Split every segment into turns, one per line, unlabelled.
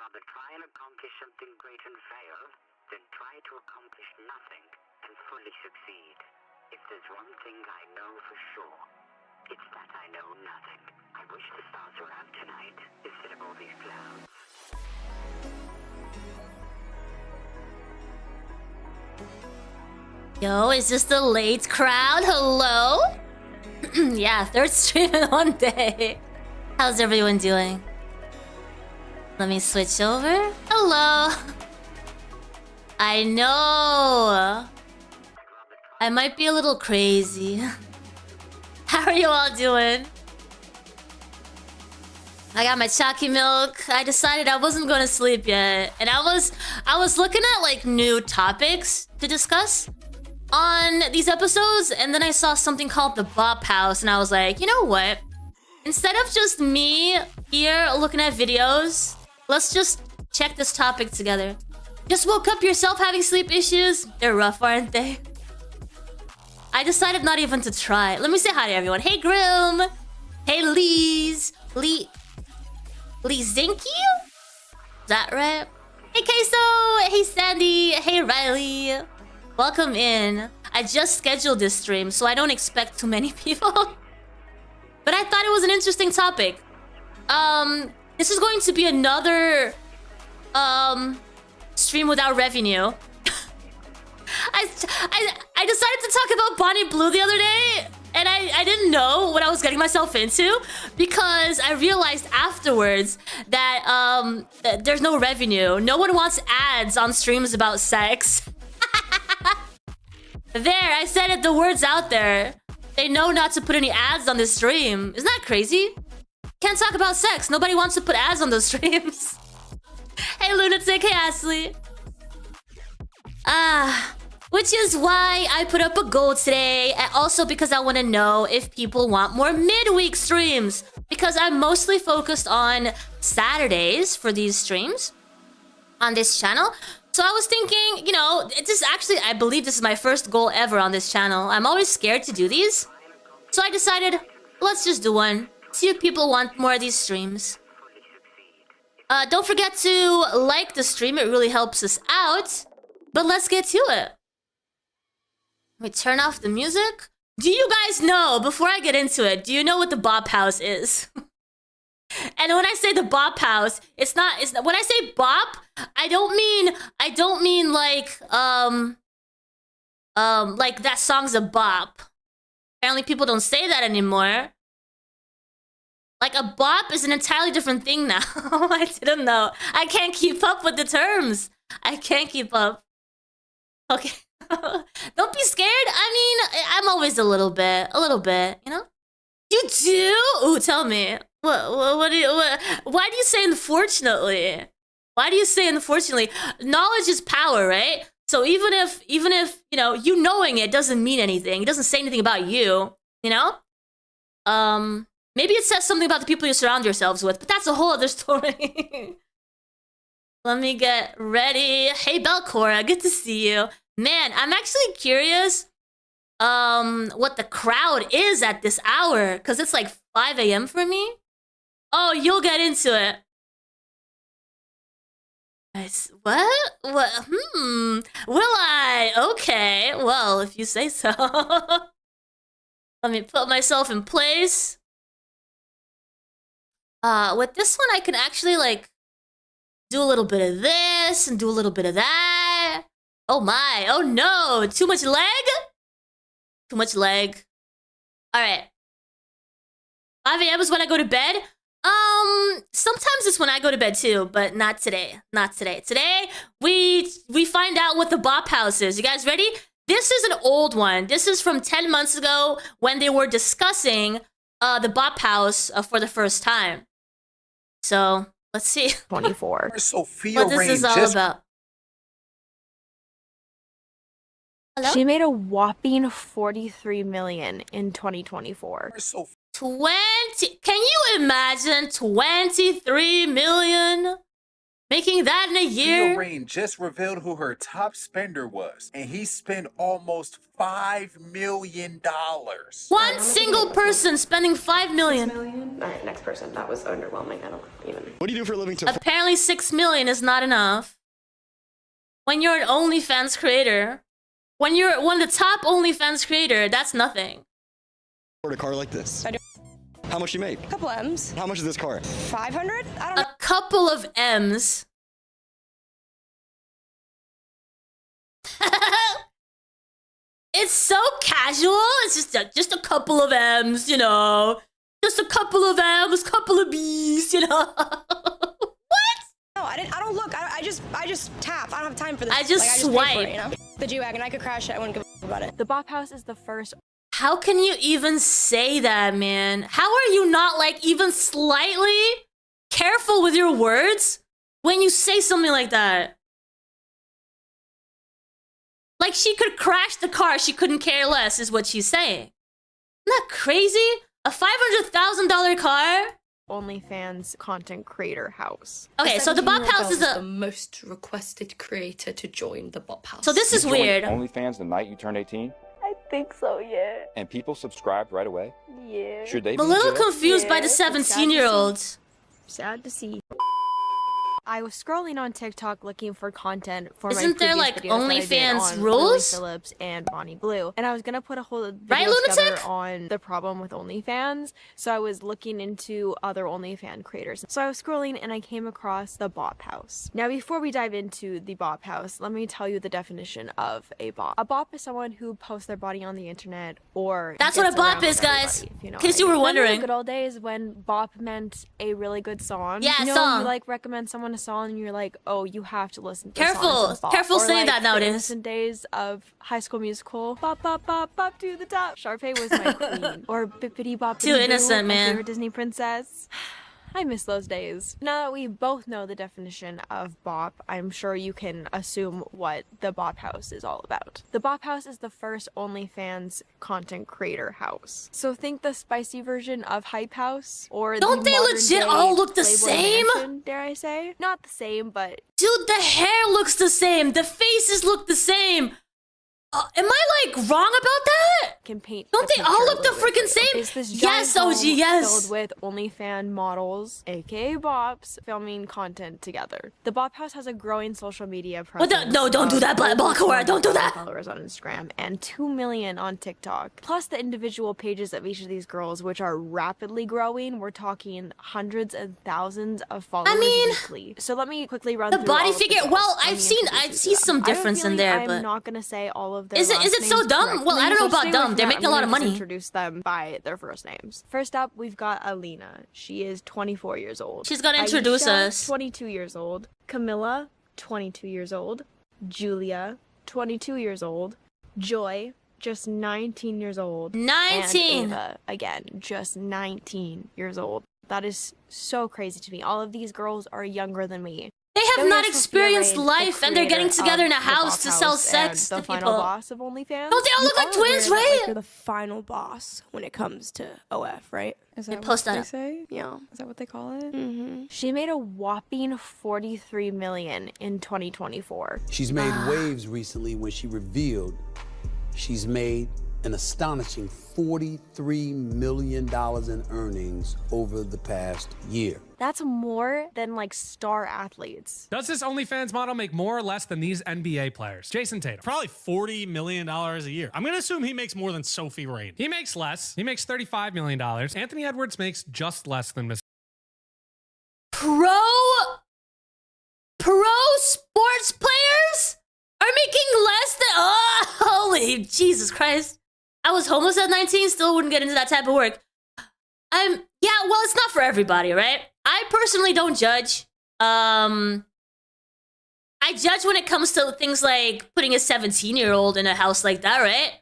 rather try and accomplish something great and fail, than try to accomplish nothing and fully succeed. If there's one thing I know for sure, it's that I know nothing. I wish the stars were out tonight instead of all these clouds.
Yo, is this the late crowd? Hello? Yeah, third stream in one day. How's everyone doing? Let me switch over. Hello. I know. I might be a little crazy. How are you all doing? I got my chalky milk. I decided I wasn't going to sleep yet. And I was looking at like new topics to discuss on these episodes, and then I saw something called the Bop House, and I was like, you know what? Instead of just me here looking at videos, let's just check this topic together. Just woke up yourself having sleep issues? They're rough, aren't they? I decided not even to try. Let me say hi to everyone. Hey, Grim. Hey, Lee's. Lee Zinky? Is that right? Hey, Queso. Hey, Sandy. Hey, Riley. Welcome in. I just scheduled this stream, so I don't expect too many people. But I thought it was an interesting topic. This is going to be another stream without revenue. I decided to talk about Bonnie Blue the other day, and I didn't know what I was getting myself into because I realized afterwards that that there's no revenue. No one wants ads on streams about sex. There, I said it, the word's out there. They know not to put any ads on this stream. Isn't that crazy? Can't talk about sex. Nobody wants to put ads on those streams. Hey, Lunatic. Hey, Ashley. Which is why I put up a goal today. And also because I want to know if people want more midweek streams. Because I'm mostly focused on Saturdays for these streams on this channel. So I was thinking, you know, I believe this is my first goal ever on this channel. I'm always scared to do these. So I decided, let's just do one. See if people want more of these streams. Don't forget to like the stream. It really helps us out. But let's get to it. Wait, turn off the music? Do you guys know, before I get into it, do you know what the Bop House is? And when I say the Bop House, it's not when I say bop, I don't mean like that song's a bop. Apparently people don't say that anymore. Like a bop is an entirely different thing now. I didn't know. I can't keep up with the terms. I can't keep up. Okay. Don't be scared. I mean, I'm always a little bit, you know? You do? Ooh, tell me. Why do you say unfortunately? Why do you say unfortunately? Knowledge is power, right? So even if you know, you knowing it doesn't mean anything. It doesn't say anything about you, you know? Maybe it says something about the people you surround yourselves with, but that's a whole other story. Let me get ready. Hey, Belcora, good to see you. Man, I'm actually curious what the crowd is at this hour, because it's like 5 a.m. for me. Oh, you'll get into it. What? Will I? Okay, well, if you say so. Let me put myself in place. With this one, I can actually, like, do a little bit of this and do a little bit of that. Oh my, oh no, too much leg? Too much leg. All right. 5 a.m. is when I go to bed. Sometimes it's when I go to bed too, but not today. Not today. Today, we find out what the Bop House is. You guys ready? This is an old one. This is from 10 months ago when they were discussing the Bop House for the first time. So, let's see.
24.
Sophia what this is all about. Hello?
She made a whopping 43 million in 2024.
20, can you imagine 23 million? Making that in a year?
Rain just revealed who her top spender was, and he spent almost $5 million.
One single person spending $5 million.
All right, next person. That was underwhelming. I don't even.
What do you do for a living to
Apparently $6 million is not enough. When you're an OnlyFans creator, when you're one of the top OnlyFans creator, that's nothing.
afford a car like this?
I do.
How much you make?
A couple M's.
How much is this car?
500? I don't know.
A couple of M's. It's so casual. It's just a couple of M's, you know. Just a couple of M's, couple of B's, you know. What?
No, I don't look. I just tap. I don't have time for this.
I just swipe.
Pay for it, you know? The G-Wagon, I could crash it. I wouldn't give a about it.
The Bop House is the first.
How can you even say that, man? How are you not, like, even slightly careful with your words when you say something like that? Like, she could crash the car, she couldn't care less, is what she's saying. Isn't that crazy? A $500,000 car?
OnlyFans content creator house.
Okay, so the Bop House is
the
a...
most requested creator to join the Bop House.
So this is weird.
OnlyFans the night you turned 18?
I think so, yeah.
And people subscribed right away?
Yeah.
Should they
I'm
be
a little
in jail?
confused by the
Yeah, it's sad to
17-year-olds.
Sad to see. I was scrolling on TikTok looking for content for my
Isn't there,
previous
like,
videos that I did
OnlyFans
on
rules?
Lily Phillips and Bonnie Blue, and I was gonna put a whole video
Right,
together
lunatic?
on the problem with OnlyFans. So I was looking into other OnlyFans creators. So I was scrolling and I came across the Bop House. Now, before we dive into the Bop House, let me tell you the definition of a bop. A bop is someone who posts their body on the internet or
That's what a
gets
bop
around
is,
with
guys.
everybody, if you know
In case
what I
you were
mean. Remember
wondering.
the good old days when bop meant a really good song.
Yeah,
you know,
song.
You like recommend someone a song and you're like, oh, you have to listen to
Careful.
the song from Bop.
Careful
Or
saying
like
that nowadays.
The innocent days of High School Musical. Bop, bop, bop, bop to the top. Sharpay was my queen. Or Bippity Boppity
Too
Boo,
innocent,
my
man.
favorite Disney princess. I miss those days. Now that we both know the definition of bop, I'm sure you can assume what the Bop House is all about. The Bop House is the first OnlyFans content creator house. So think the spicy version of Hype House, or
Don't
the
they
modern
legit
day
all look the
Playboy
same?
Mansion, dare I say? Not the same, but
Dude, the hair looks the same. The faces look the same. Am I, like, wrong about that?
can paint.
Don't
the
they all
picture a
look the
little bit
freaking
for you.
same?
It's this
Yes,
giant
OG,
home
yes.
filled with OnlyFans models, aka bops, filming content together. The Bop House has a growing social media
What
presence.
the- no, don't do
of
that, Black
over
Hora, don't do
2 million
that.
Followers on Instagram and 2 million on TikTok. Plus the individual pages of each of these girls, which are rapidly growing. We're talking hundreds and thousands of followers
mean,
weekly. So let me quickly run
the
through
body
all of
figure-
girls.
well,
Let
I've
me
seen-
introduce
I
you to
see
them.
some
I have a
difference in
feeling
there,
I'm
but-
not gonna say all of their
Is it
last
so
names
dumb?
correctly,
Well, I don't know
so
about
stay
dumb.
with
They're
me.
making
I'm
a lot of
gonna just
money.
Introduce them by their first names. First up, we've got Alina. She is 24 years old.
She's gonna introduce
Aisha,
us.
22 years old. Camilla, 22 years old. Julia, 22 years old. Joy, just 19 years old.
19.
And Ava, again, just 19 years old. That is so crazy to me. All of these girls are younger than me.
They have
Then we
not
have Sophia
experienced
Rain, the
life, and they're getting
creator
together in a
of the
house
Bop
to sell
House
sex
and
to
the final
people.
boss of OnlyFans.
Don't they all look like twins, right?
You're the final boss when it comes to OF, right?
Is
They
that
post
what
that
they
up.
say?
Yeah.
Is that what they call it?
Mm-hmm.
She made a whopping 43 million in 2024.
She's made waves recently when she revealed she's made an astonishing $43 million in earnings over the past year.
That's more than like star athletes.
Does this OnlyFans model make more or less than these NBA players? Jason Tatum.
Probably $40 million a year. I'm gonna assume he makes more than Sophie Rain.
He makes less. He makes $35 million. Anthony Edwards makes just less than Miss.
Pro sports players are making less than. Oh, holy Jesus Christ! I was homeless at 19. Still wouldn't get into that type of work. Yeah. Well, it's not for everybody, right? I personally don't judge. I judge when it comes to things like putting a 17-year-old in a house like that, right?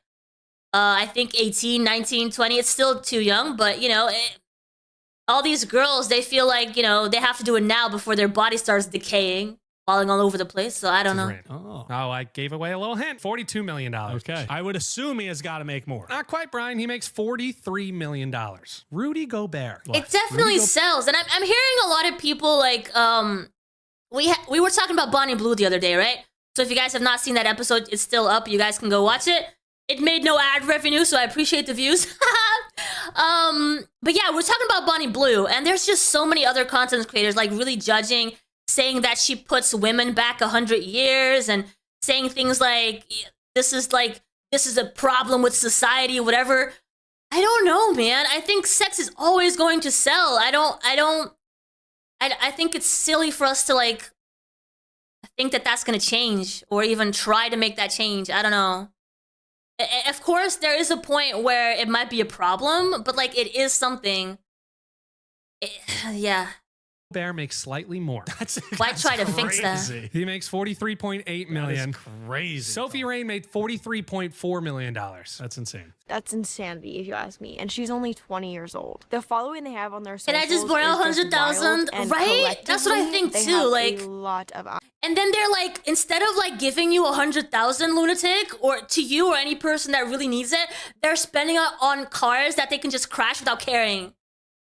I think 18, 19, 20, it's still too young, but, you know, all these girls, they feel like, you know, they have to do it now before their body starts decaying, falling all over the place, so I don't know.
Oh.
Oh, I gave away a little hint. $42 million.
Okay. I would assume he has got to make more.
Not quite, Brian. He makes $43 million. Rudy Gobert.
It definitely sells, and I'm hearing a lot of people, like, we were talking about Bonnie Blue the other day, right? So if you guys have not seen that episode, it's still up. You guys can go watch it. It made no ad revenue, so I appreciate the views. But yeah, we're talking about Bonnie Blue, and there's just so many other content creators like really judging, saying that she puts women back 100 years, and saying things like this is a problem with society, whatever. I don't know, man. I think sex is always going to sell. I think it's silly for us to like think that that's gonna change or even try to make that change. I don't know. Of course, there is a point where it might be a problem, but like it is something. Yeah.
Bear makes slightly more.
Why try to fix that?
He makes $43.8 million.
That is crazy.
Sophie Rain made $43.4 million.
That's insane.
That's insanity, if you ask me. And she's only 20 years old. The following they have on their
And
socials
I just borrow 100,000, right? That's what I think
they
too.
have
Like
a lot of.
And then they're like, instead of like giving you 100,000, lunatic, or to you or any person that really needs it, they're spending it on cars that they can just crash without caring.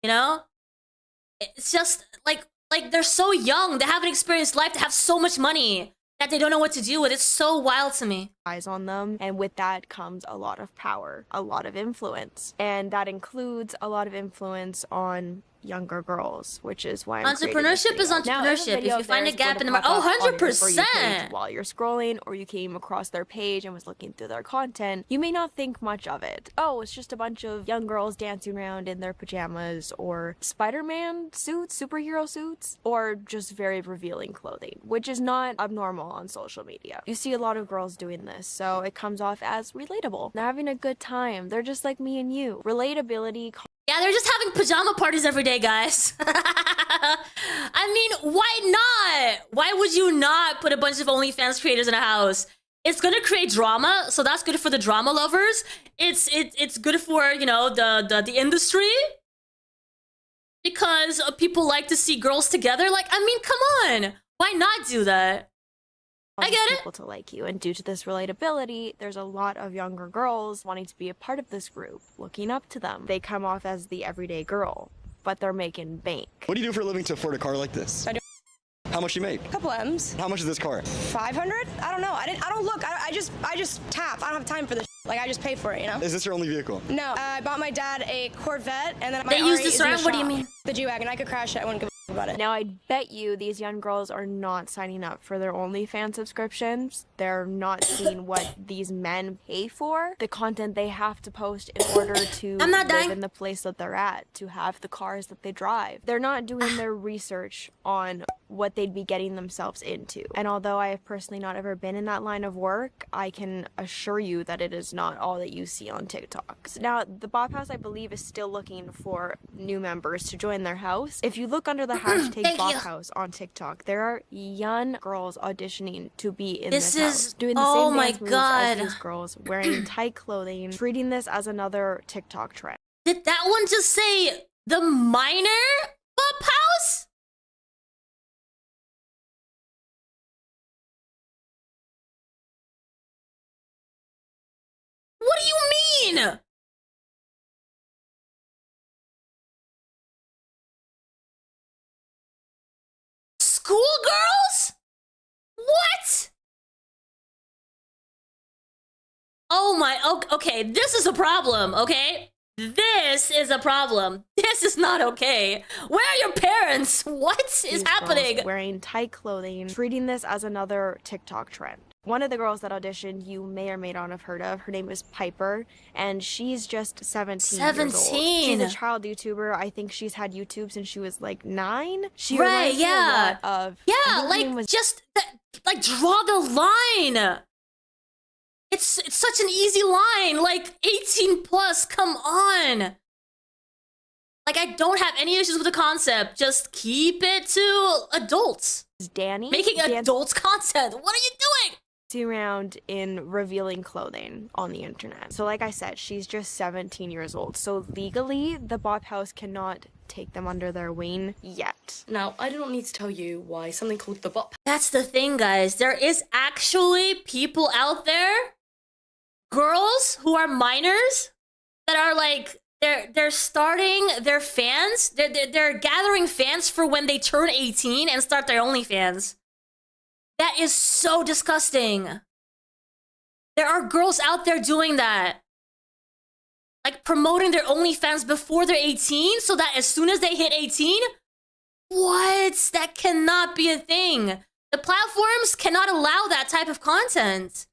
You know? It's just like they're so young, they haven't experienced life, they have so much money that they don't know what to do with. It's so wild to me.
Eyes on them, and with that comes a lot of power, a lot of influence, and that includes a lot of influence on younger girls, which is why I'm
entrepreneurship is entrepreneurship. If you find a gap in the market, 100%.
While you're scrolling, or you came across their page and was looking through their content, you may not think much of it. Oh, it's just a bunch of young girls dancing around in their pajamas, or Spider-Man suits, superhero suits, or just very revealing clothing, which is not abnormal on social media. You see a lot of girls doing this, so it comes off as relatable. They're having a good time. They're just like me and you. Relatability.
Yeah, they're just having pajama parties every day, guys. I mean, why not? Why would you not put a bunch of OnlyFans creators in a house? It's gonna create drama, so that's good for the drama lovers. It's good for, you know, the industry, because people like to see girls together. Like, I mean, come on, why not do that? I get it.
People to like you, and due to this relatability, there's a lot of younger girls wanting to be a part of this group, looking up to them. They come off as the everyday girl, but they're making bank.
What do you do for a living to afford a car like this?
I do.
How much you make?
A couple M's.
How much is this car?
500? I don't know. I don't look. I just tap. I don't have time for this. Like, I just pay for it, you know?
Is this your only vehicle?
No. I bought my dad a Corvette, and then my
They use
RE
this
is in the
around? What do you
shop.
mean?
The G-Wagon. I could crash it. I wouldn't give a about it.
Now, I bet you these young girls are not signing up for their OnlyFans subscriptions. They're not seeing what these men pay for, the content they have to post in order to live in the place that they're at, to have the cars that they drive. They're not doing their research on what they'd be getting themselves into. And although I have personally not ever been in that line of work, I can assure you that it is not all that you see on TikTok. So now, the Bop House, I believe, is still looking for new members to join their house. If you look under the hashtag Bop House on TikTok, there are young girls auditioning to be in this house, doing the same dance moves as these girls, wearing tight clothing, treating this as another TikTok trend.
Did that one just say the minor Bop House? What do you mean? Schoolgirls? What? Oh my, okay, this is a problem, okay? This is a problem. This is not okay. Where are your parents? What is happening?
Wearing tight clothing, treating this as another TikTok trend. One of the girls that auditioned, you may or may not have heard of. Her name is Piper, and she's just 17 years old. She's a child YouTuber. I think she's had YouTube since she was like 9. She reminds me a lot of,
like just like draw the line. It's such an easy line. Like 18 plus. Come on. Like, I don't have any issues with the concept. Just keep it to adults.
Danny
making adults content. What are you doing?
Around in revealing clothing on the internet. So like I said, she's just 17 years old. So legally, the Bop House cannot take them under their wing yet.
Now, I do not need to tell you why something called the Bop.
That's the thing, guys. There is actually people out there, girls who are minors, that are like, they're starting their fans. They're gathering fans for when they turn 18 and start their OnlyFans. That is so disgusting. There are girls out there doing that. Like promoting their OnlyFans before they're 18 so that as soon as they hit 18, what? That cannot be a thing. The platforms cannot allow that type of content.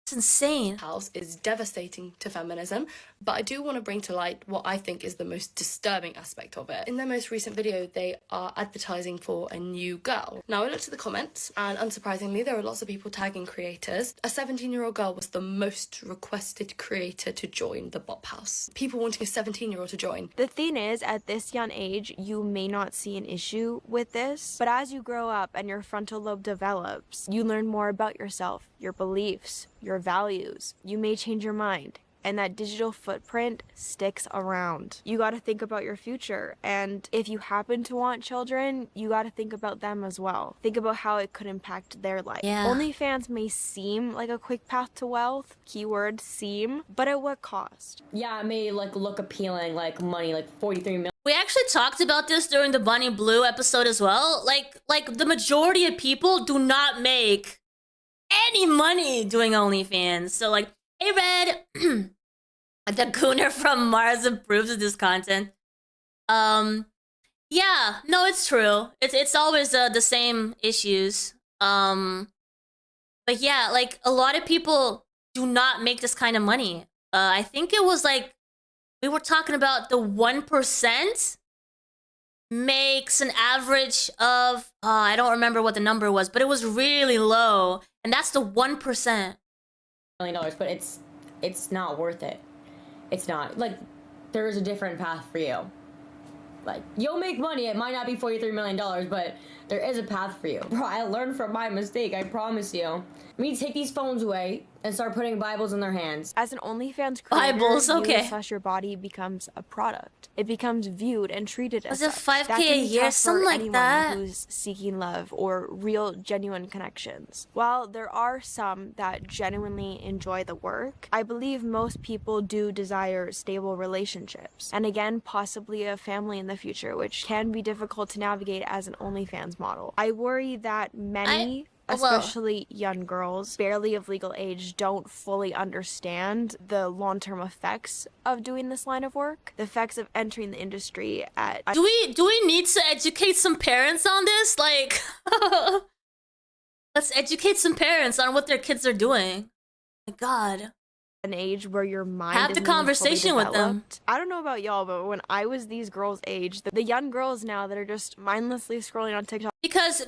It's insane.
House is devastating to feminism, but I do want to bring to light what I think is the most disturbing aspect of it. In their most recent video, they are advertising for a new girl. Now, I looked at the comments, and unsurprisingly, there were lots of people tagging creators. A 17-year-old girl was the most requested creator to join the Bop House. People wanting a 17-year-old to join.
The thing is, at this young age, you may not see an issue with this, but as you grow up and your frontal lobe develops, you learn more about yourself, your beliefs, your values. You may change your mind, and that digital footprint sticks around. You got to think about your future, and if you happen to want children, you got to think about them as well. Think about how it could impact their life.
Yeah.
OnlyFans may seem like a quick path to wealth, keyword seem, but at what cost?
Yeah, it may like look appealing, like money, like 43 million.
We actually talked about this during the Bunny Blue episode as well. Like the majority of people do not make any money doing OnlyFans. So like, hey Red, the Gooner from Mars approves of this content. Yeah, no, it's true. It's always the same issues. But yeah, like a lot of people do not make this kind of money. I think it was like we were talking about the 1% makes an average of I don't remember what the number was, but it was really low, and that's the 1%.
$1 million, but it's not worth it. It's not. Like, there is a different path for you. Like, you'll make money. It might not be $43 million, but there is a path for you. Bro, I learned from my mistake, I promise you. I mean, take these phones away and start putting Bibles in their hands.
As an OnlyFans creator,
Bibles, okay.
your body becomes a product. It becomes viewed and treated as
Was it
such.
5K
That can
a
be
year,
tough for
something like
anyone
that?
who's seeking love or real, genuine connections. While there are some that genuinely enjoy the work, I believe most people do desire stable relationships. And again, possibly a family in the future, which can be difficult to navigate as an OnlyFans model. I worry that many... especially young girls, barely of legal age, don't fully understand the long-term effects of doing this line of work. The effects of entering the industry at...
Do we need to educate some parents on this? Like, let's educate some parents on what their kids are doing. My God.
An age where your mind
have the
isn't even fully
conversation with them.
developed. I don't know about y'all, but when I was these girls' age, the young girls now that are just mindlessly scrolling on TikTok.
Because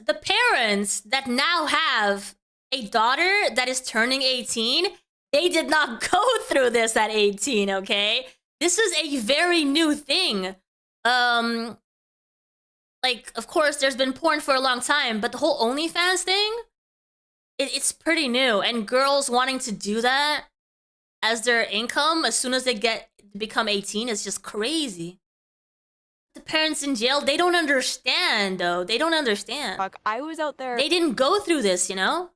the parents that now have a daughter that is turning 18, they did not go through this at 18, okay? This is a very new thing. Like, of course, there's been porn for a long time, but the whole OnlyFans thing, it's pretty new. And girls wanting to do that as their income as soon as they become 18 is just crazy. The parents in jail, they don't understand, though. They don't understand.
I was out there.
They didn't go through this, you know?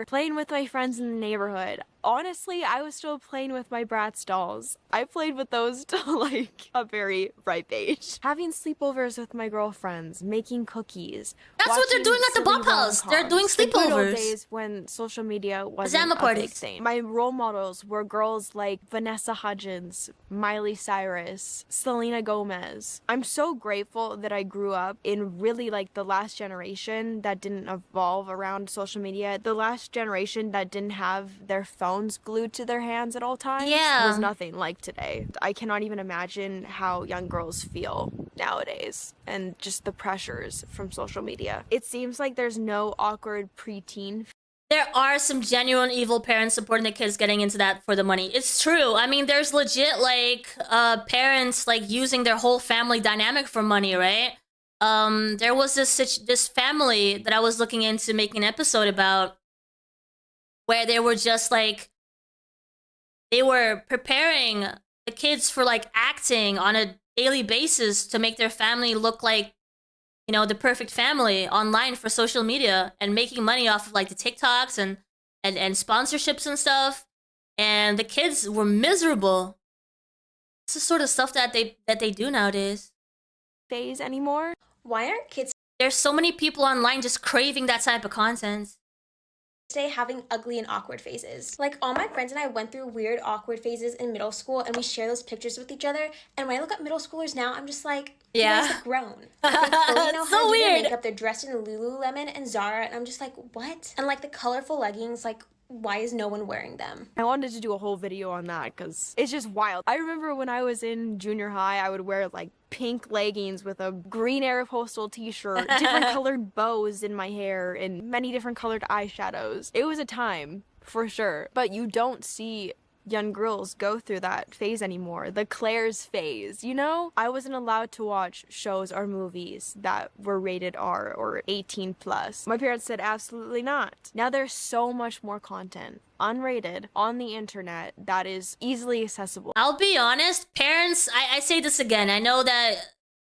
Playing with my friends in the neighborhood. Honestly, I was still playing with my Bratz dolls. I played with those till like a very ripe age. Having sleepovers with my girlfriends, making cookies.
That's what they're doing at the Bop House. They're doing
The good old
sleepovers.
days when social media wasn't
Pajama
a big
parties.
thing. My role models were girls like Vanessa Hudgens, Miley Cyrus, Selena Gomez. I'm so grateful that I grew up in really like the last generation that didn't evolve around social media. The last generation that didn't have their phones glued to their hands at all times was nothing like today. I cannot even imagine how young girls feel nowadays and just the pressures from social media. It seems like there's no awkward preteen.
There are some genuine evil parents supporting the kids getting into that for the money. It's true. I mean, there's legit like parents like using their whole family dynamic for money, right? There was this family that I was looking into making an episode about, where they were just like, they were preparing the kids for like acting on a daily basis to make their family look like, you know, the perfect family online for social media, and making money off of like the TikToks and sponsorships and stuff. And the kids were miserable. the sort of stuff that they do nowadays.
Phase anymore.
Why aren't kids
There's so many people online just craving that type of content.
today having ugly and awkward phases? Like, all my friends and I went through weird, awkward phases in middle school, and we share those pictures with each other. And when I look at middle schoolers now, I'm just like, you guys have grown. Like, they fully know how to do their makeup. They're dressed in Lululemon and Zara, and I'm just like, what? And like the colorful leggings, like, why is no one wearing them?
I wanted to do a whole video on that because it's just wild. I remember when I was in junior high, I would wear like pink leggings with a green Aeropostale t-shirt, different colored bows in my hair, and many different colored eyeshadows. It was a time, for sure. But you don't see young girls go through that phase anymore. The Claire's phase, you know? I wasn't allowed to watch shows or movies that were rated R or 18 plus. My parents said absolutely not. Now there's so much more content, unrated, on the internet that is easily accessible.
I'll be honest, parents, I say this again, I know that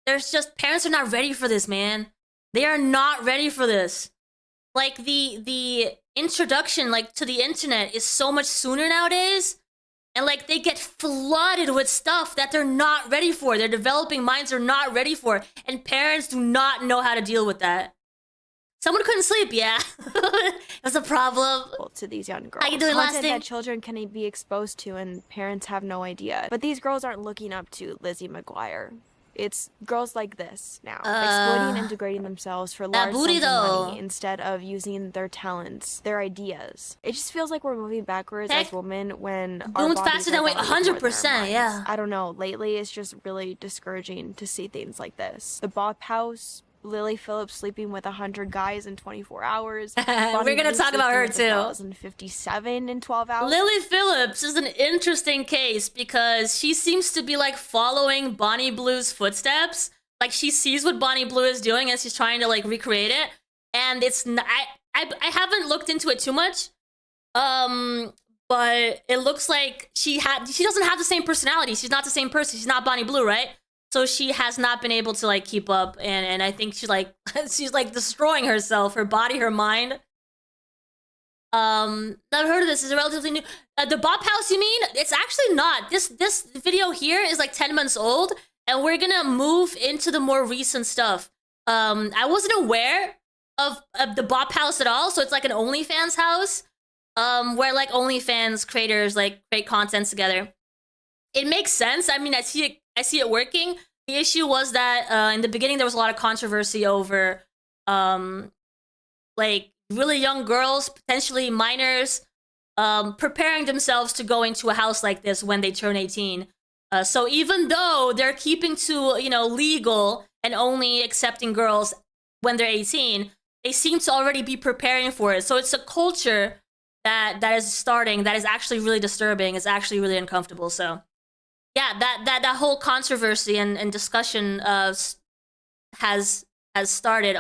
parents are not ready for this, man. They are not ready for this. Like, the introduction, like, to the internet is so much sooner nowadays. And, like, they get flooded with stuff that they're not ready for. Their developing minds are not ready for. And parents do not know how to deal with that. Someone couldn't sleep, yeah. It was a problem.
To these young girls.
How you doing, last
Content
name?
that children can be exposed to and parents have no idea. But these girls aren't looking up to Lizzie McGuire. It's girls like this now, exploiting and degrading themselves for large sums of money instead of using their talents, their ideas. It just feels like we're moving backwards as women when our
Booms
bodies
faster
are
than 100%, yeah.
I don't know. Lately, it's just really discouraging to see things like this. The Bop House. Lily Phillips sleeping with 100 guys in 24 hours.
We're gonna talk about her too.
1,057 in 12 hours.
Lily Phillips is an interesting case because she seems to be like following Bonnie Blue's footsteps. Like, she sees what Bonnie Blue is doing and she's trying to like recreate it. And it's I haven't looked into it too much. But it looks like she doesn't have the same personality. She's not the same person. She's not Bonnie Blue, right? So she has not been able to like keep up, and I think she's like destroying herself, her body, her mind. Never heard of this. Is it relatively new? The Bop House, you mean? It's actually not. This video here is like 10 months old, and we're gonna move into the more recent stuff. I wasn't aware of the Bop House at all, so it's like an OnlyFans house, where like OnlyFans creators like create content together. It makes sense. I mean, I see it working. The issue was that in the beginning there was a lot of controversy over like really young girls, potentially minors, preparing themselves to go into a house like this when they turn 18. So even though they're keeping to, you know, legal and only accepting girls when they're 18, they seem to already be preparing for it. So it's a culture that is starting that is actually really disturbing. It's actually really uncomfortable. So yeah, that whole controversy and discussion has started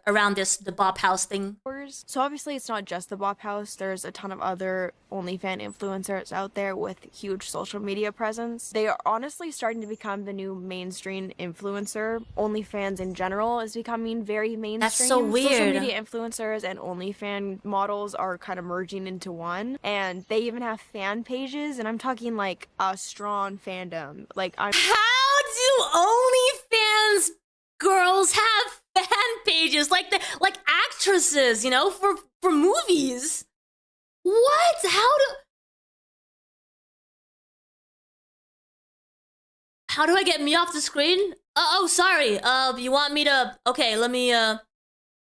around the Bop House thing.
So obviously it's not just the Bop House. There's a ton of other OnlyFans influencers out there with huge social media presence. They are honestly starting to become the new mainstream influencer. OnlyFans in general is becoming very mainstream.
That's so weird.
Social media influencers and OnlyFans models are kind of merging into one. And they even have fan pages, and I'm talking like a strong fandom. How
do OnlyFans girls have fan pages like actresses, you know, for movies? What? How do I get me off the screen? Oh, sorry. You want me to? Okay, let me.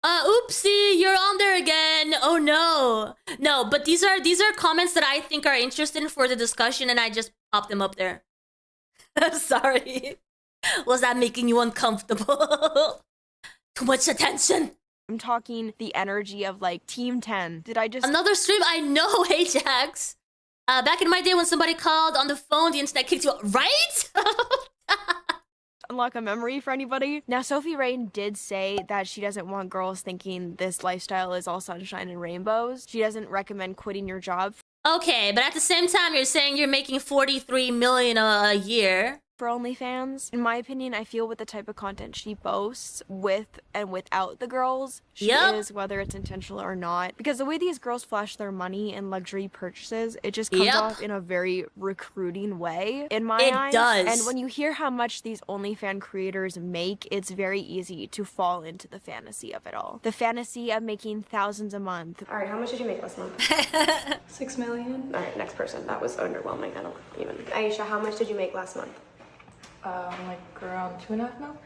Oopsie, you're on there again. Oh no, but these are comments that I think are interesting for the discussion, and I just popped them up there. Sorry. Was that making you uncomfortable? Too much attention.
I'm talking the energy of like Team 10. Did I just...
Another stream? I know, hey Jax. Back in my day when somebody called on the phone, the internet kicked you out, right?
Unlock a memory for anybody. Now, Sophie Rain did say that she doesn't want girls thinking this lifestyle is all sunshine and rainbows. She doesn't recommend quitting your job.
Okay, but at the same time, you're saying you're making $43 million a year.
for OnlyFans. In my opinion, I feel with the type of content she boasts, with and without the girls, she is, whether it's intentional or not. Because the way these girls flash their money in luxury purchases, it just comes off in a very recruiting way, in my eyes. It does. And when you hear how much these OnlyFans creators make, it's very easy to fall into the fantasy of it all. The fantasy of making thousands a month.
All right, how much did you make last month? 6 million. All right, next person. That was underwhelming. I don't even. Aisha, how much did you make last month?
Like around 2.5 mil.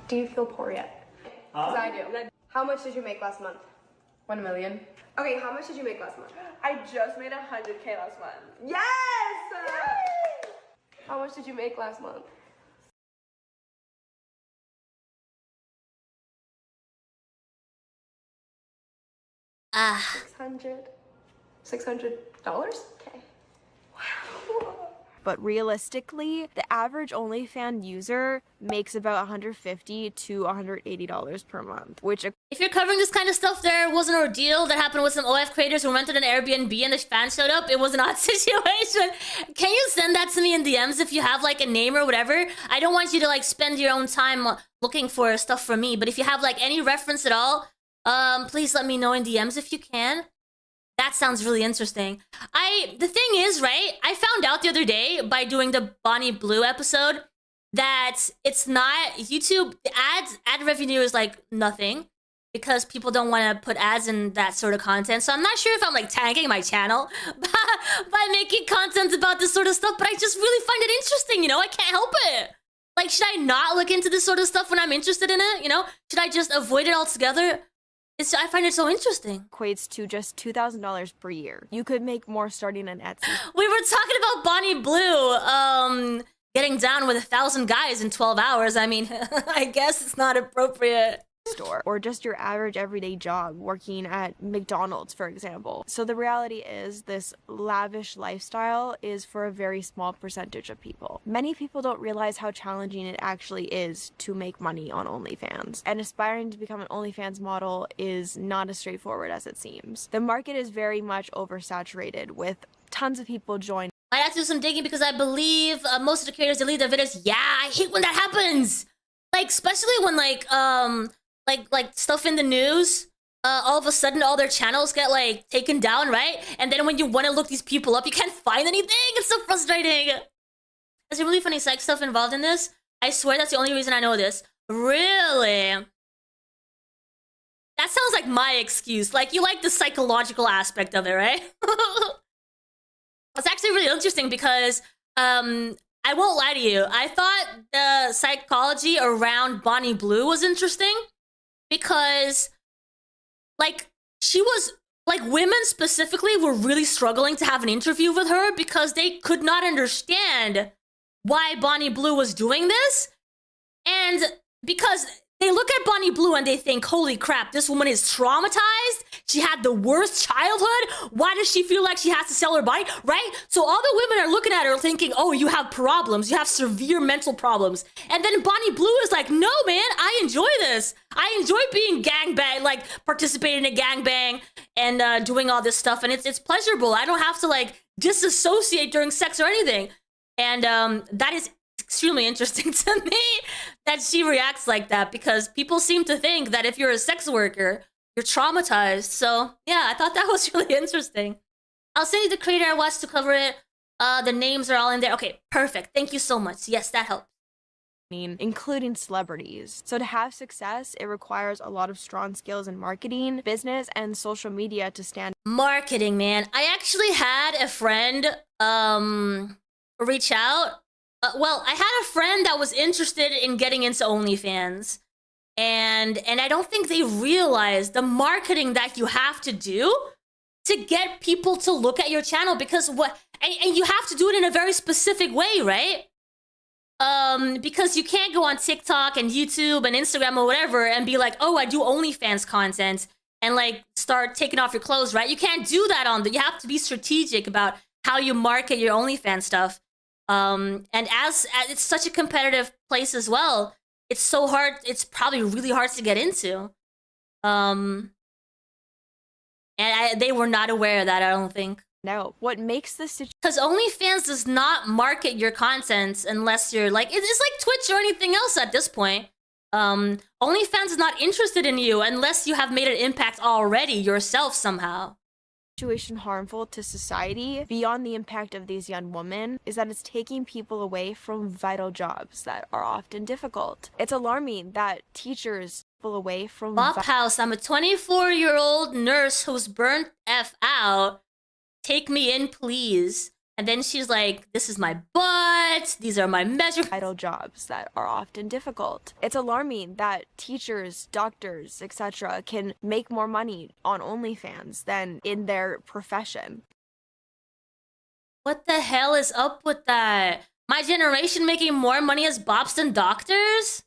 Do you feel poor yet? Because I do. How much did you make last month?
1 million.
Okay, how much did you make last month?
I just made 100K last month.
Yes! How much did you make last month? $600? Okay. Wow.
But realistically, the average OnlyFans user makes about $150 to $180 per month, which...
If you're covering this kind of stuff, there was an ordeal that happened with some OF creators who rented an Airbnb and the fans showed up. It was an odd situation. Can you send that to me in DMs if you have like a name or whatever? I don't want you to like spend your own time looking for stuff from me, but if you have like any reference at all, please let me know in DMs if you can. That sounds really interesting. The thing is, right, I found out the other day by doing the Bonnie Blue episode that it's not YouTube. The ad revenue is like nothing because people don't want to put ads in that sort of content. So I'm not sure if I'm like tanking my channel by making content about this sort of stuff, but I just really find it interesting, you know? I can't help it. Like, should I not look into this sort of stuff when I'm interested in it, you know? Should I just avoid it altogether? I find it so interesting.
Equates to just $2,000 per year. You could make more starting on Etsy.
We were talking about Bonnie Blue, getting down with 1,000 guys in 12 hours. I mean, I guess it's not appropriate.
Store or just your average everyday job working at McDonald's, for example. So the reality is this lavish lifestyle is for a very small percentage of people. Many people don't realize how challenging it actually is to make money on OnlyFans, and aspiring to become an OnlyFans model is not as straightforward as it seems. The market is very much oversaturated with tons of people joining.
I have to do some digging because I believe most of the creators delete their videos. Yeah, I hate when that happens. Like, especially when like stuff in the news, all of a sudden all their channels get like taken down, right? And then when you want to look these people up, you can't find anything. It's so frustrating. There's really funny sex stuff involved in this. I swear that's the only reason I know this. Really? That sounds like my excuse. Like, you like the psychological aspect of it, right? It's actually really interesting because I won't lie to you. I thought the psychology around Bonnie Blue was interesting. Because, like, she was, like, women specifically were really struggling to have an interview with her because they could not understand why Bonnie Blue was doing this. And because they look at Bonnie Blue and they think, holy crap, this woman is traumatized. She had the worst childhood. Why does she feel like she has to sell her body, right? So all the women are looking at her thinking, oh, you have problems. You have severe mental problems. And then Bonnie Blue is like, no, man, I enjoy this. I enjoy being gangbang, like participating in a gangbang and doing all this stuff. And it's pleasurable. I don't have to like disassociate during sex or anything. And that is extremely interesting to me that she reacts like that because people seem to think that if you're a sex worker, you're traumatized. So yeah, I thought that was really interesting. I'll send you the creator I watched to cover it. The names are all in there. Okay, perfect. Thank you so much. Yes, that helped.
Including celebrities. So to have success, it requires a lot of strong skills in marketing, business, and social media to stand.
Marketing, man. I actually had a friend reach out. Well, I had a friend that was interested in getting into OnlyFans. And I don't think they realize the marketing that you have to do to get people to look at your channel because and you have to do it in a very specific way, right? Because you can't go on TikTok and YouTube and Instagram or whatever and be like, oh, I do OnlyFans content and like start taking off your clothes, right? You can't do that you have to be strategic about how you market your OnlyFans stuff. And as it's such a competitive place as well, it's so hard. It's probably really hard to get into. And they were not aware of that, I don't think.
No, what makes this situation...
Because OnlyFans does not market your content unless you're like... It's like Twitch or anything else at this point. OnlyFans is not interested in you unless you have made an impact already yourself somehow.
Situation harmful to society beyond the impact of these young women is that it's taking people away from vital jobs that are often difficult. It's alarming that teachers pull away from
Bop House, I'm a 24-year-old nurse who's burnt F out. Take me in, please. And then she's like, this is my butt. These are my measurements.
Vital jobs that are often difficult. It's alarming that teachers, doctors, etc. can make more money on OnlyFans than in their profession.
What the hell is up with that? My generation making more money as bops than doctors?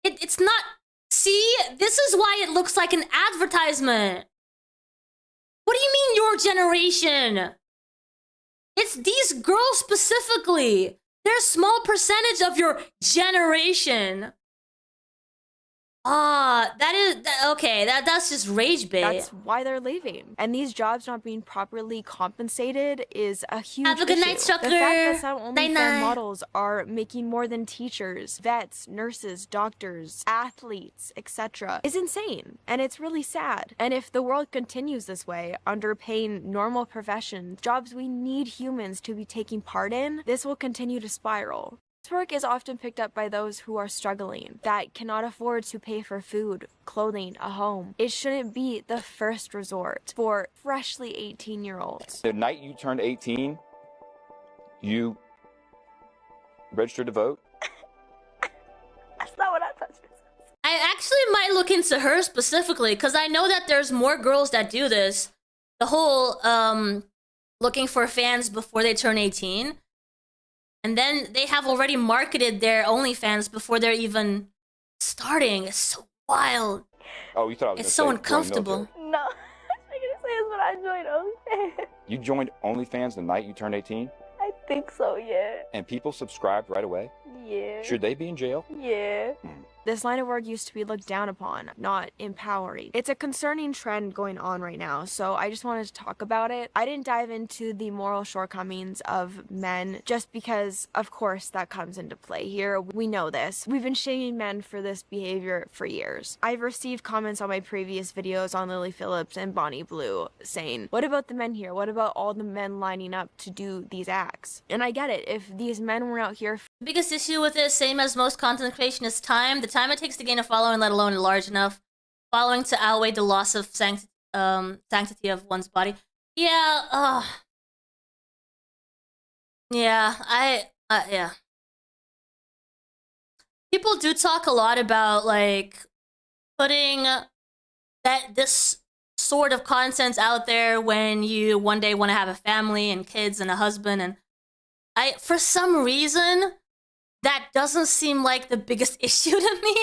It's not... See? This is why it looks like an advertisement. What do you mean your generation? It's these girls specifically. They're a small percentage of your generation. That's just rage bait.
That's why they're leaving. And these jobs not being properly compensated is a huge
Have a good
issue.
night, sucker.
The fact that some OnlyFans
Night-night.
models are making more than teachers, vets, nurses, doctors, athletes, etc. is insane. And it's really sad. And if the world continues this way, underpaying normal professions, jobs we need humans to be taking part in, this will continue to spiral. This work is often picked up by those who are struggling, that cannot afford to pay for food, clothing, a home. It shouldn't be the first resort for freshly 18-year-olds.
The night you turned 18, you registered to vote?
That's not what I thought you said.
I actually might look into her specifically, because I know that there's more girls that do this. The whole, looking for fans before they turn 18. And then they have already marketed their OnlyFans before they're even starting. It's so wild.
Oh, you thought I was
It's so uncomfortable.
No, I was gonna say is when I joined OnlyFans.
You joined OnlyFans the night you turned 18?
I think so, yeah.
And people subscribed right away?
Yeah.
Should they be in jail?
Yeah. This line of work used to be looked down upon, not empowering. It's a concerning trend going on right now, so I just wanted to talk about it. I didn't dive into the moral shortcomings of men just because, of course, that comes into play here. We know this. We've been shaming men for this behavior for years. I've received comments on my previous videos on Lily Phillips and Bonnie Blue saying, what about the men here? What about all the men lining up to do these acts? And I get it. If these men were out here...
The biggest issue with it, same as most content creation, is time. The time it takes to gain a following, let alone large enough following to outweigh the loss of sanctity of one's body. Yeah, yeah. People do talk a lot about, like, putting this sort of content out there when you one day want to have a family and kids and a husband, and for some reason, that doesn't seem like the biggest issue to me.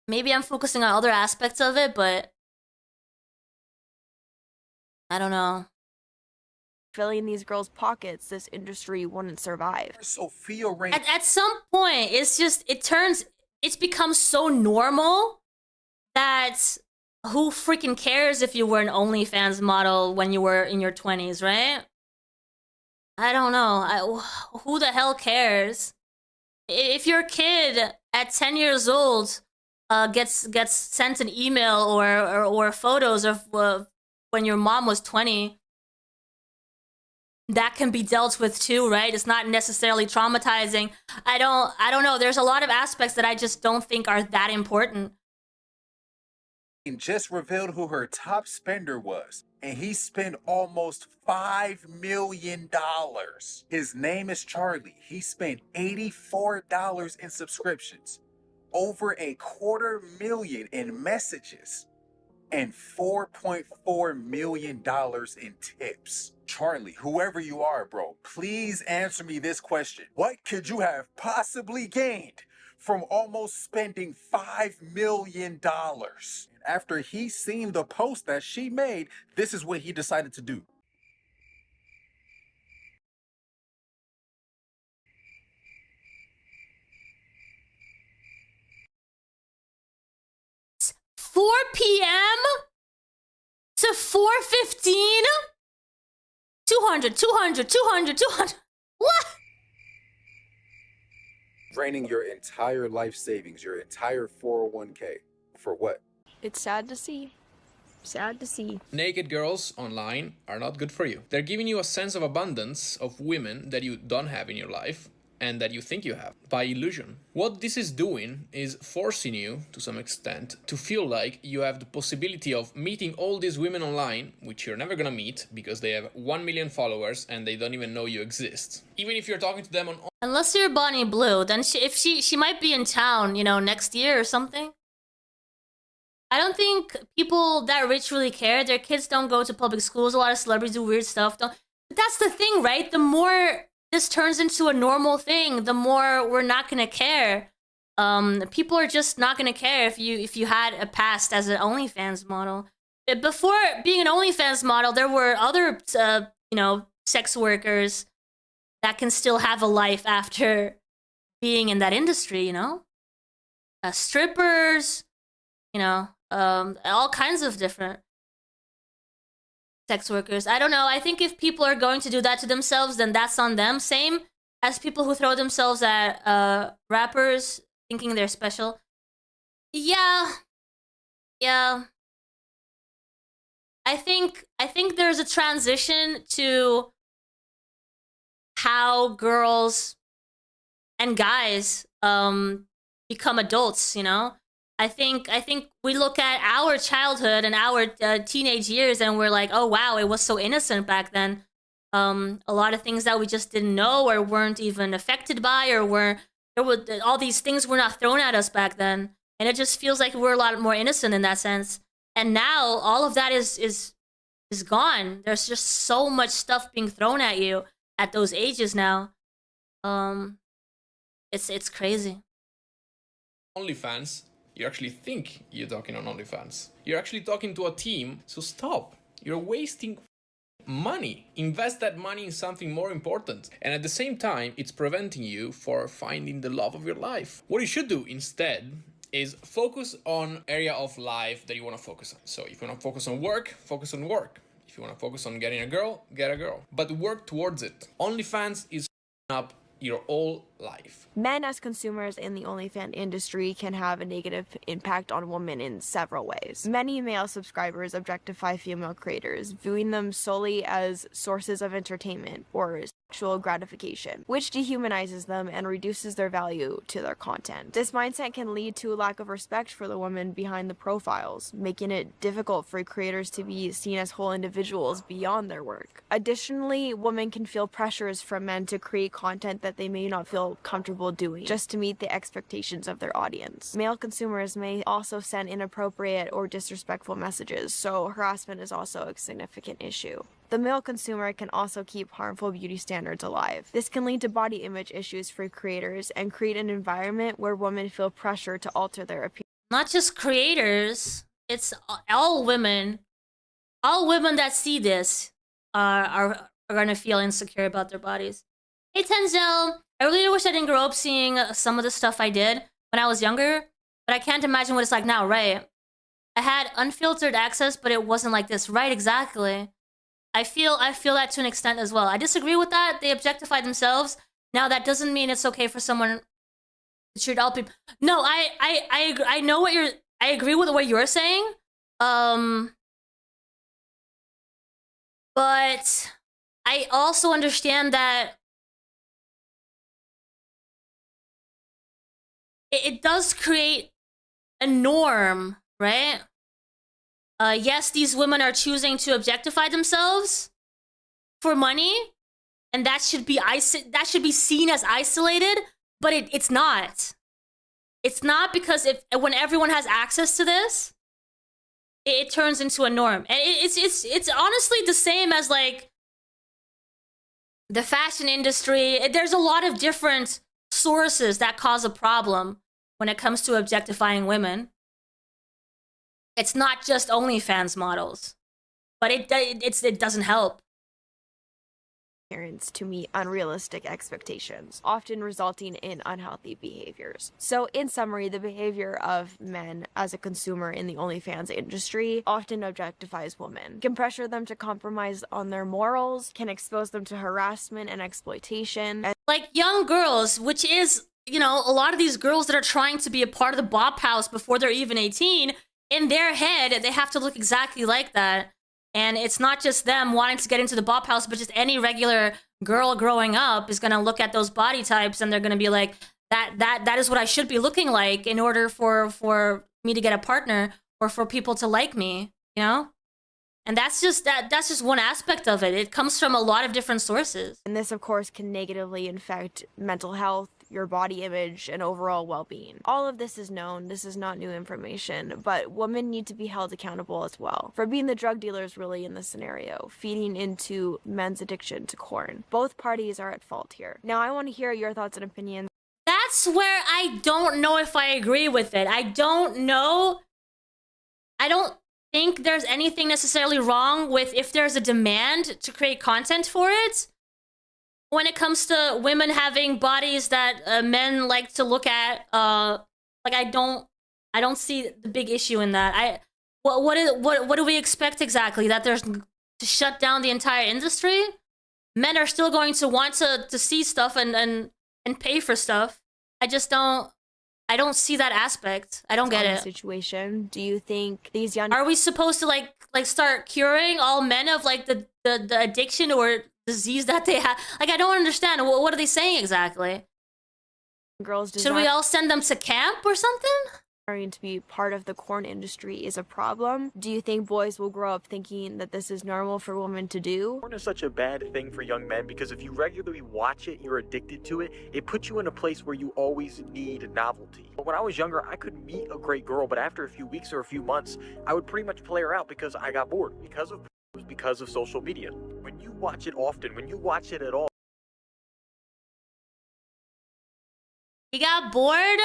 Maybe I'm focusing on other aspects of it, but I don't know.
Filling these girls' pockets, this industry wouldn't survive.
Sophia Rain.
At some point, it's become so normal that who freaking cares if you were an OnlyFans model when you were in your 20s, right? I don't know. Who the hell cares? If your kid at 10 years old gets sent an email or photos of when your mom was 20, that can be dealt with too, right? It's not necessarily traumatizing. I don't know. There's a lot of aspects that I just don't think are that important.
Just revealed who her top spender was, and he spent almost $5 million. His name is Charlie. He spent $84 in subscriptions, over $250,000 in messages, and $4.4 million in tips. Charlie, whoever you are, bro, please answer me this question. What could you have possibly gained from almost spending $5 million? After he seen the post that she made, this is what he decided to do.
$4 p.m.? to 415? 200, 200, 200, 200. What?
Draining your entire life savings, your entire 401k. For what?
It's sad to see. Sad to see.
Naked girls online are not good for you. They're giving you a sense of abundance of women that you don't have in your life and that you think you have by illusion. What this is doing is forcing you, to some extent, to feel like you have the possibility of meeting all these women online, which you're never gonna meet because they have 1 million followers and they don't even know you exist. Even if you're talking to them on...
Unless you're Bonnie Blue, then she might be in town, you know, next year or something. I don't think people that rich really care. Their kids don't go to public schools. A lot of celebrities do weird stuff. But that's the thing, right? The more this turns into a normal thing, the more we're not gonna care. People are just not gonna care if you had a past as an OnlyFans model. Before being an OnlyFans model, there were other you know, sex workers that can still have a life after being in that industry. You know, strippers. You know, all kinds of different sex workers. I don't know. I think if people are going to do that to themselves, then that's on them. Same as people who throw themselves at rappers thinking they're special. Yeah. I think there's a transition to how girls and guys become adults, you know? I think we look at our childhood and our teenage years and we're like, oh wow, it was so innocent back then. A lot of things that we just didn't know or weren't even affected by, or all these things were not thrown at us back then. And it just feels like we're a lot more innocent in that sense. And now all of that is gone. There's just so much stuff being thrown at you at those ages now. It's crazy.
OnlyFans, you actually think you're talking on OnlyFans. You're actually talking to a team, so stop. You're wasting money. Invest that money in something more important. And at the same time, it's preventing you from finding the love of your life. What you should do instead is focus on area of life that you want to focus on. So if you want to focus on work, focus on work. If you want to focus on getting a girl, get a girl. But work towards it. OnlyFans is up your whole life.
Men as consumers in the OnlyFans industry can have a negative impact on women in several ways. Many male subscribers objectify female creators, viewing them solely as sources of entertainment or sexual gratification, which dehumanizes them and reduces their value to their content. This mindset can lead to a lack of respect for the women behind the profiles, making it difficult for creators to be seen as whole individuals beyond their work. Additionally, women can feel pressures from men to create content that they may not feel comfortable doing just to meet the expectations of their audience. Male consumers may also send inappropriate or disrespectful messages, so harassment is also a significant issue. The male consumer can also keep harmful beauty standards alive. This can lead to body image issues for creators and create an environment where women feel pressure to alter their appearance.
Not just creators, it's all women. All women that see this are going to feel insecure about their bodies. Hey Tenzel, I really wish I didn't grow up seeing some of the stuff I did when I was younger, but I can't imagine what it's like now, right? I had unfiltered access, but it wasn't like this, right? Exactly. I feel that to an extent as well. I disagree with that. They objectify themselves. Now that doesn't mean it's okay for someone to treat all people. No, I know what you're. I agree with what you're saying. But I also understand that it does create a norm, right? Yes, these women are choosing to objectify themselves for money, and that should be seen as isolated, but it's not. It's not, because when everyone has access to this, it turns into a norm. And it's honestly the same as like the fashion industry. There's a lot of different sources that cause a problem when it comes to objectifying women. It's not just OnlyFans models, but it doesn't help.
parents to meet unrealistic expectations, often resulting in unhealthy behaviors. So in summary, the behavior of men as a consumer in the OnlyFans industry often objectifies women, can pressure them to compromise on their morals, can expose them to harassment and exploitation.
Like young girls, which is, you know, a lot of these girls that are trying to be a part of the Bop House before they're even 18, in their head, they have to look exactly like that. And it's not just them wanting to get into the Bop House, but just any regular girl growing up is going to look at those body types and they're going to be like, that is what I should be looking like in order for me to get a partner or for people to like me, you know? And that's just one aspect of it. It comes from a lot of different sources.
And this, of course, can negatively affect mental health, your body image, and overall well-being. All of this is known. This is not new information, but women need to be held accountable as well for being the drug dealers really in this scenario, feeding into men's addiction to corn. Both parties are at fault here. Now, I want to hear your thoughts and opinions.
That's where I don't know if I agree with it. I don't know. I don't think there's anything necessarily wrong with if there's a demand to create content for it. When it comes to women having bodies that men like to look at, like I don't see the big issue in that. What do we expect exactly? That there's to shut down the entire industry? Men are still going to want to see stuff and pay for stuff. I don't see that aspect. I don't get it.
Situation. Do you think these young...
Are we supposed to like start curing all men of like the addiction or disease that they have? Like, I don't understand. What are they saying exactly?
Girls
should we all send them to camp or something?
To be part of the corn industry is a problem. Do you think boys will grow up thinking that this is normal for women to do?
Porn is such a bad thing for young men because if you regularly watch it, you're addicted to it. It puts you in a place where you always need novelty. But when I was younger, I could meet a great girl, but after a few weeks or a few months, I would pretty much play her out because I got bored. Because of social media. When you watch it often, when you watch it at all.
You got bored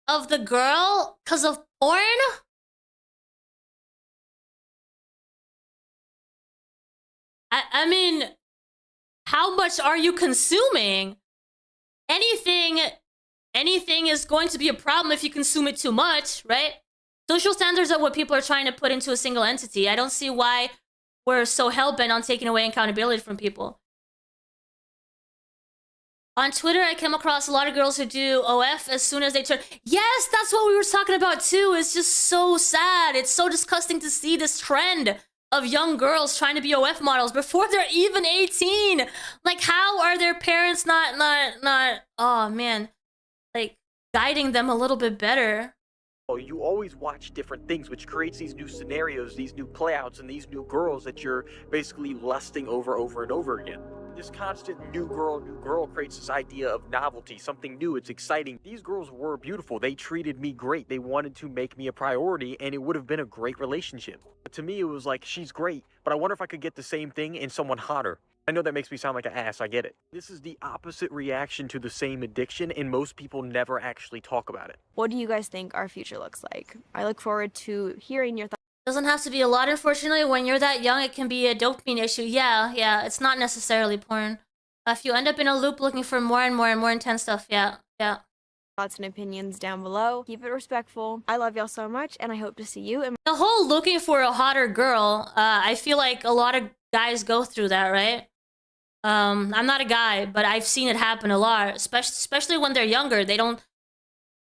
of the girl because of porn? I mean, how much are you consuming? Anything is going to be a problem if you consume it too much, right? Social standards are what people are trying to put into a single entity. I don't see why we're so hell-bent on taking away accountability from people. On Twitter, I came across a lot of girls who do OF as soon as they turn... Yes, that's what we were talking about too. It's just so sad. It's so disgusting to see this trend of young girls trying to be OF models before they're even 18. Like, how are their parents not, oh man, like, guiding them a little bit better?
You always watch different things, which creates these new scenarios, these new playouts, and these new girls that you're basically lusting over and over again. This constant new girl creates this idea of novelty, something new, it's exciting. These girls were beautiful. They treated me great. They wanted to make me a priority, and it would have been a great relationship. But to me, it was like, she's great, but I wonder if I could get the same thing in someone hotter. I know that makes me sound like an ass, I get it. This is the opposite reaction to the same addiction, and most people never actually talk about it.
What do you guys think our future looks like? I look forward to hearing your thoughts.
Doesn't have to be a lot, unfortunately. When you're that young, it can be a dopamine issue. Yeah, it's not necessarily porn. If you end up in a loop looking for more and more and more intense stuff, yeah.
Thoughts and opinions down below. Keep it respectful. I love y'all so much, and I hope to see you.
The whole looking for a hotter girl, I feel like a lot of guys go through that, right? I'm not a guy, but I've seen it happen a lot, especially when they're younger.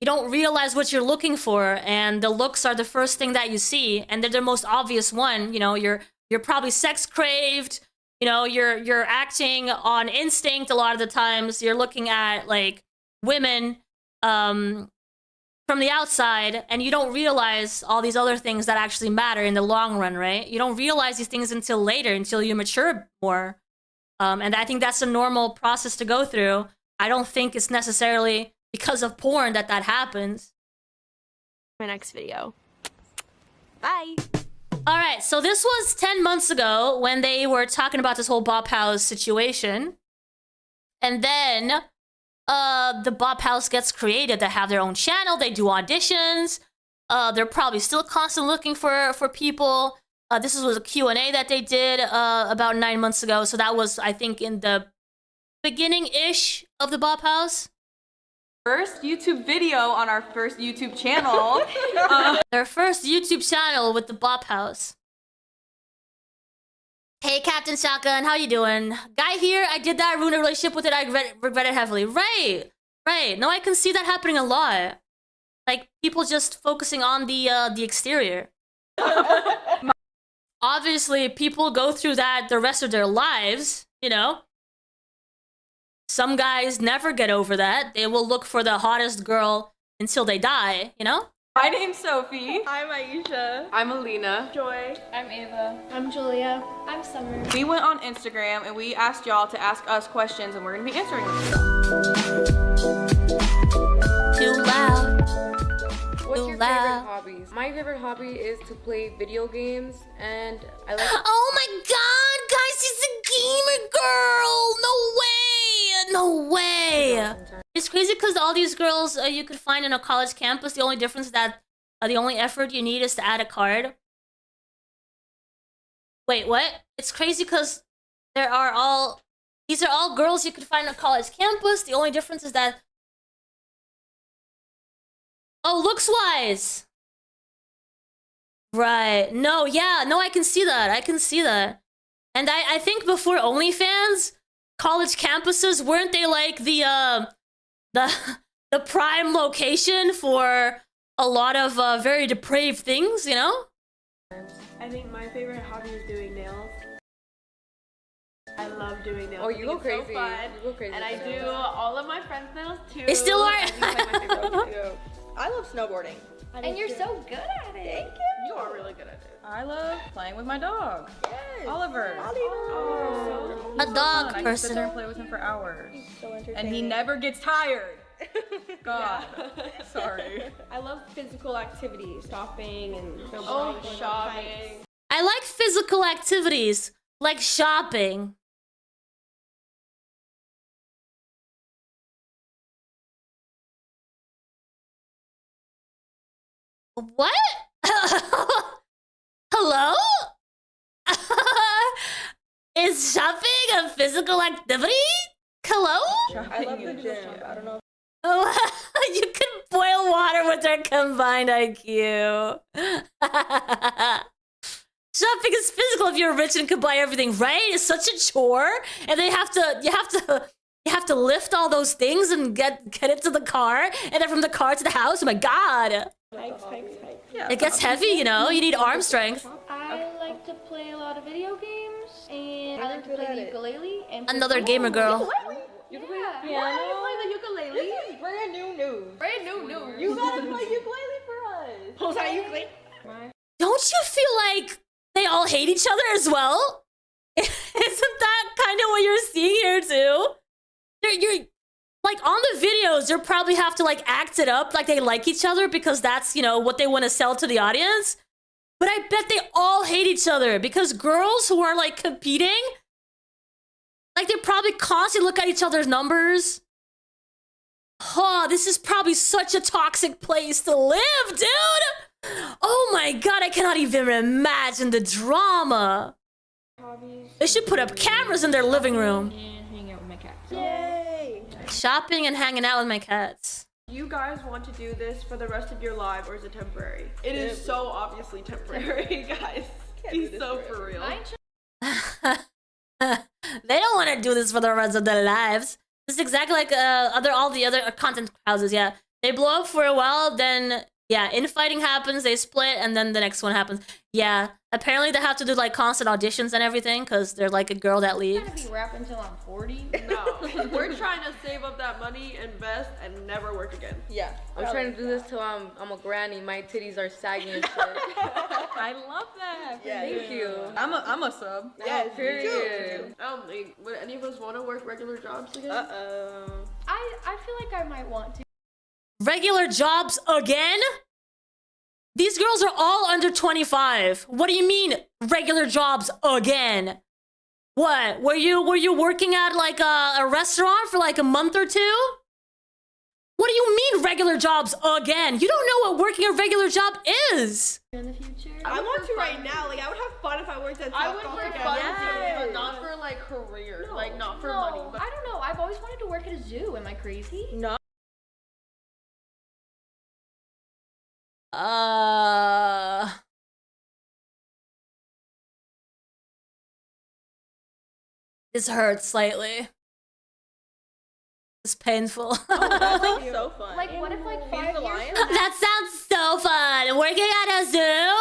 You don't realize what you're looking for, and the looks are the first thing that you see, and they're the most obvious one. You know, you're probably sex craved. You know, you're acting on instinct a lot of the times. You're looking at like women from the outside, and you don't realize all these other things that actually matter in the long run, right? You don't realize these things until later, until you mature more. And I think that's a normal process to go through. I don't think it's necessarily because of porn that happens.
My next video. Bye.
All right, so this was 10 months ago when they were talking about this whole Bop House situation. And then the Bop House gets created. They have their own channel. They do auditions. They're probably still constantly looking for people. This was a Q&A that they did about 9 months ago. So that was, I think, in the beginning-ish of the Bop House.
First YouTube video on our first YouTube channel.
Their first YouTube channel with the Bop House. Hey, Captain Shotgun, how you doing? Guy here, I did that, ruined a relationship with it, I regret it heavily. Right. No, I can see that happening a lot. Like, people just focusing on the exterior. Obviously, people go through that the rest of their lives, you know? Some guys never get over that. They will look for the hottest girl until they die, you know?
My name's Sophie.
I'm Aisha.
I'm Alina.
Joy.
I'm Ava.
I'm Julia. I'm Summer.
We went on Instagram and we asked y'all to ask us questions and we're gonna be answering them.
Too loud.
What's your favorite hobbies? My favorite hobby is to play video games, and I like.
Oh my god, guys, she's a gamer girl! No way! It's crazy because all these girls you could find in a college campus. The only difference is that the only effort you need is to add a card. Wait, what? It's crazy because these are all girls you could find on a college campus. The only difference is that, oh, looks-wise. Right. No, yeah. No, I can see that. And I think before OnlyFans, college campuses, weren't they like the prime location for a lot of very depraved things, you know?
I think my favorite hobby is doing nails. I love doing nails.
Oh, you go crazy.
So fun.
You go crazy.
And I do all of my friends' nails too.
They still are.
I think it's like my favorite hobby too.
I love snowboarding.
And you're so good at it.
Thank you.
You are really good at it.
I love playing with my dog.
Yes.
Oliver.
Oh,
A dog
I can sit
person.
there and play with him for hours.
he's so entertaining.
And he never gets tired. God. Sorry.
I love physical activities, shopping and
shopping.
I like physical activities, like shopping. What? Hello? Is shopping a physical activity? Hello?
I love the gym. I don't know.
Oh, you can boil water with their combined IQ. Shopping is physical if you're rich and can buy everything, right? It's such a chore, and then you have to lift all those things and get it to the car, and then from the car to the house. Oh my god!
Hikes.
Yeah.
It gets heavy, you know. You need arm strength.
I like to play a lot of video games, and I like to play the ukulele. And
Another gamer girl.
You can play the piano. You play the ukulele. This is brand new news. Brand new news. You gotta play ukulele for us. Who's that ukulele?
Don't you feel like they all hate each other as well? Isn't that kind of what you're seeing here too? You're like on the videos, you probably have to like act it up like they like each other because that's, you know, what they want to sell to the audience. But I bet they all hate each other because girls who are like competing, like they probably constantly look at each other's numbers. Oh, this is probably such a toxic place to live, dude. Oh my god, I cannot even imagine the drama. They should put up cameras in their living room.
And hang out with my cat.
Yay!
Shopping and hanging out with my cats.
You guys want to do this for the rest of your life, or is it temporary? It is so obviously temporary, guys. Be so for real.
They don't want to do this for the rest of their lives. This is exactly like all the other content houses, yeah. They blow up for a while, then, yeah, infighting happens, they split, and then the next one happens. Yeah, apparently they have to do, like, constant auditions and everything, because they're, like, a girl that leaves.
I'm gonna be rapping until I'm 40.
No. We're trying to save up that money, invest, and never work again.
Yeah. I'm trying to do this till I'm a granny. My titties are sagging and shit.
I love that.
Yeah, thank you.
I'm a sub.
Yeah, period.
Would any of us want to work regular jobs again?
I feel like I might want to.
Regular jobs again? These girls are all under 25. What do you mean, regular jobs again? What? Were you working at like a restaurant for like a month or two? What do you mean regular jobs again? You don't know what working a regular job is.
In the future?
I want to right now. Like, I would have fun if I worked at
I would
Topgolf
for
again.
fun
Yes.
but not for like career.
No,
like not for money. But
I don't know. I've always wanted to work at a zoo. Am I crazy?
No.
This hurts slightly. It's painful.
That sounds so fun.
Like, what if like 5 years
lion?
from now?
That sounds so fun. Working at a zoo?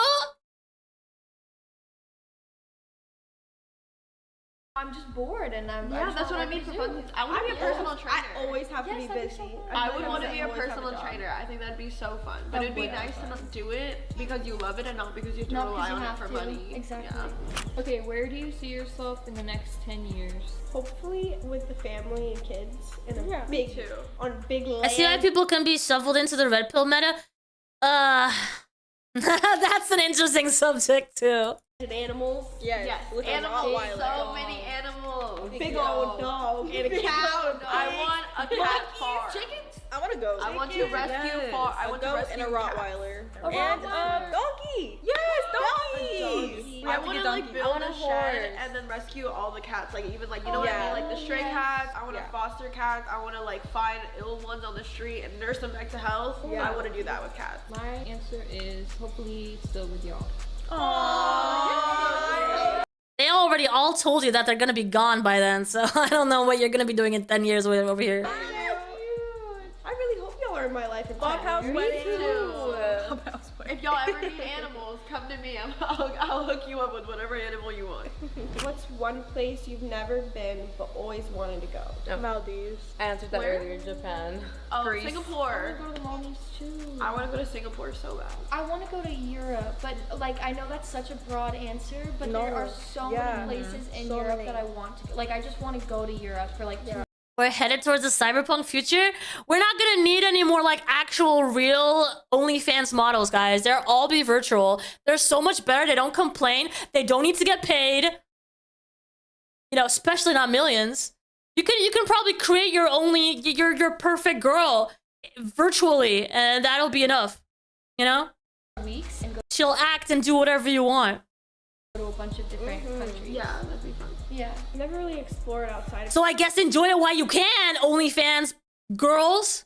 I'm just bored and I'm
yeah, that's what I mean for fun. I want to be a personal trainer.
I always have to be
that'd be
busy.
so fun.
I would want to be a personal trainer. I think that'd be so fun. But it'd be nice to not do it because you love it and not because you have to
Not
rely
because
on
you
it for
have to.
money.
Exactly.
Yeah.
Okay, where do you see yourself in the next 10 years?
Hopefully with the family and kids in a big, on big land.
I see why people can be shuffled into the red pill meta. That's an interesting subject too.
And animals. Yes. Look at
Animals.
Rottweiler.
So many animals.
Big old dog and a cow.
I want a cat farm.
Chickens. I want to go.
I want to rescue farm. I want to rescue
and a Rottweiler.
And
donkey. Yes, donkey.
I want to like build a shed and then rescue all the cats. Like even like you know what I mean, like the stray cats. I want to foster cats. I want to like find ill ones on the street and nurse them back to health. I want to do that with cats.
My answer is hopefully still with y'all.
They already all told you that they're gonna be gone by then, so I don't know what you're gonna be doing in 10 years over here.
I really hope y'all are in my life. Bop House wedding.
If y'all ever need animals, come to me. I'll hook you up with whatever animal you want.
What's one place you've never been but always wanted to go?
Maldives. I answered that earlier. Japan.
Oh,
Greece.
Singapore.
I want to go to the Maldives too.
I want to go to Singapore so bad.
I want to go to Europe, but like I know that's such a broad answer, but there are so many places in Europe that I want to go. Like I just want to go to Europe for like 2
We're headed towards a cyberpunk future. We're not gonna need any more like actual real OnlyFans models, guys. They'll all be virtual. They're so much better. They don't complain. They don't need to get paid. You know, especially not millions. You can probably create your your perfect girl virtually, and that'll be enough. You know?
weeks and go
She'll act and do whatever you want.
to a bunch of different countries.
Yeah, that'd be fun.
Yeah.
Never really explored outside of
So I guess enjoy it while you can, OnlyFans girls.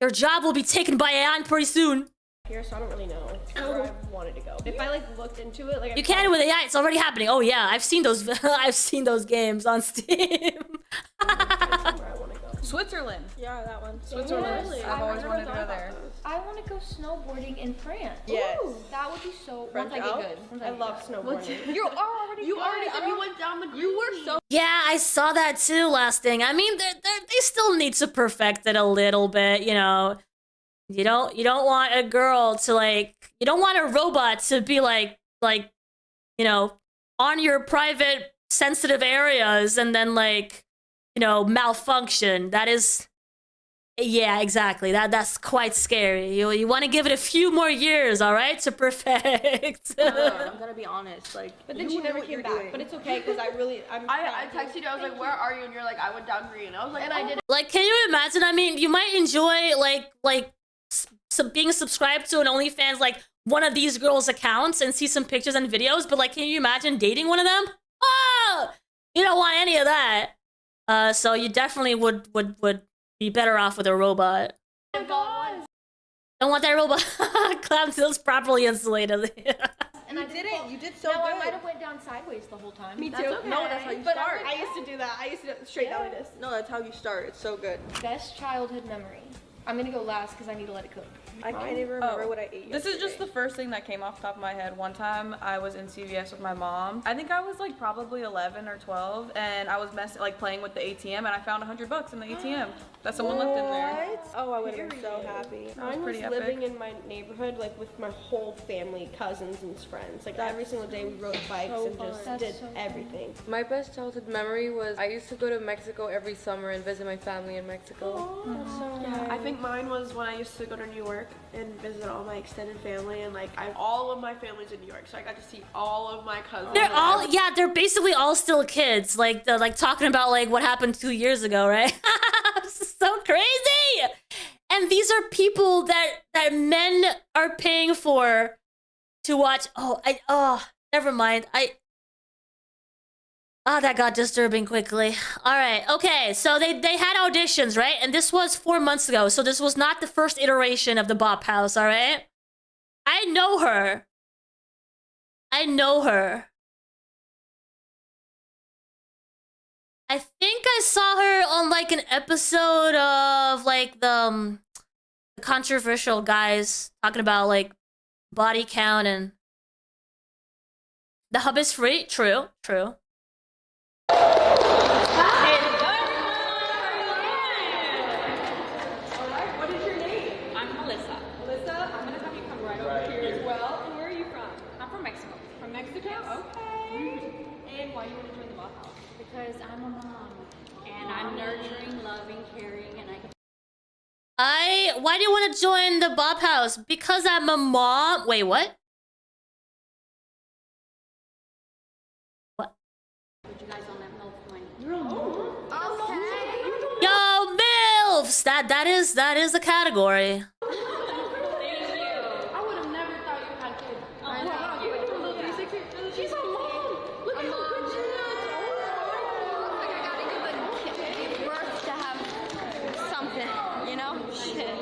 Your job will be taken by AI pretty soon.
here, so I don't really know where I wanted to go. If I like looked into it, like
You can with AI. It's already happening. Oh yeah, I've seen those. I've seen those games on Steam.
Switzerland.
Yeah, that one.
Switzerland.
Really?
I've always wanted to go there.
I want to go snowboarding in France.
Yes.
Ooh, that would be so.
French
once I get
Alps?
good. Once
I
get
love
good.
snowboarding.
You are already.
You already said you went down the. You were so.
Yeah, I saw that too last thing. I mean, they still need to perfect it a little bit. You know, you don't want a girl to you don't want a robot to be like you know, on your private sensitive areas and then malfunction. That is. Yeah, exactly. That's quite scary. You want to give it a few more years, all right, to perfect.
I'm gonna be honest, but then
you
she
know
never
what
came
you're
back.
doing.
But it's okay because I
texted you. I was like, "Where are you?" And you're like, "I went down green." I was like,
And I did.
Like, can you imagine? I mean, you might enjoy being subscribed to an OnlyFans one of these girls' accounts and see some pictures and videos. But can you imagine dating one of them? Oh, you don't want any of that. So you definitely would be better off with a robot.
Oh my God.
Don't want that robot. Clown feels properly insulated.
And I didn't.
You did so
no,
good.
I might have went down sideways the whole time.
Me too.
That's okay.
No, that's how you
But
start.
I
I used to do that. I used to do it straight down like this. No, that's how you start. It's so good.
Best childhood memory. I'm gonna go last because I need to let it cook.
I can't even remember what I ate.
This is just the first thing that came off the top of my head. One time I was in CVS with my mom. I think I was probably 11 or 12, and I was playing with the ATM, and I found $100 in the ATM that someone left in there.
Oh, I would have been so happy. Mine was
pretty
living
epic.
in my neighborhood, with my whole family, cousins and friends. Every single day we rode bikes and just did everything.
My best childhood memory was I used to go to Mexico every summer and visit my family in Mexico.
Yeah, I think mine was when I used to go to New York and visit all my extended family, and all of my family's in New York, so I got to see all of my cousins.
They're basically all still kids. Talking about what happened 2 years ago, right? This is so crazy. and these are people that men are paying for to watch. Never mind. That got disturbing quickly. All right, okay, so they had auditions, right? And this was 4 months ago, so this was not the first iteration of the Bop House, all right? I know her. I know her. I think I saw her on like an episode of like the controversial guys talking about like body count and the hub is free. True, true.
What is your name?
I'm Melissa.
Melissa, I'm gonna have you come right over here as well. And where are you from?
I'm from Mexico.
From Mexico? Okay. And why do you want to join the Bop House?
Because I'm a mom. And I'm nurturing, loving, caring, and
Why do you want to join the Bop House? Because I'm a mom. Wait, what?
But you guys don't have MILF money. You're a mom?
Okay. Yo, MILFs! That is a category.
Thank you.
I would have never thought you had kids.
Oh, wow.
You went from little 360. She's a mom. Look at how good she is.
Like I gotta give birth to have something, you know? Shit.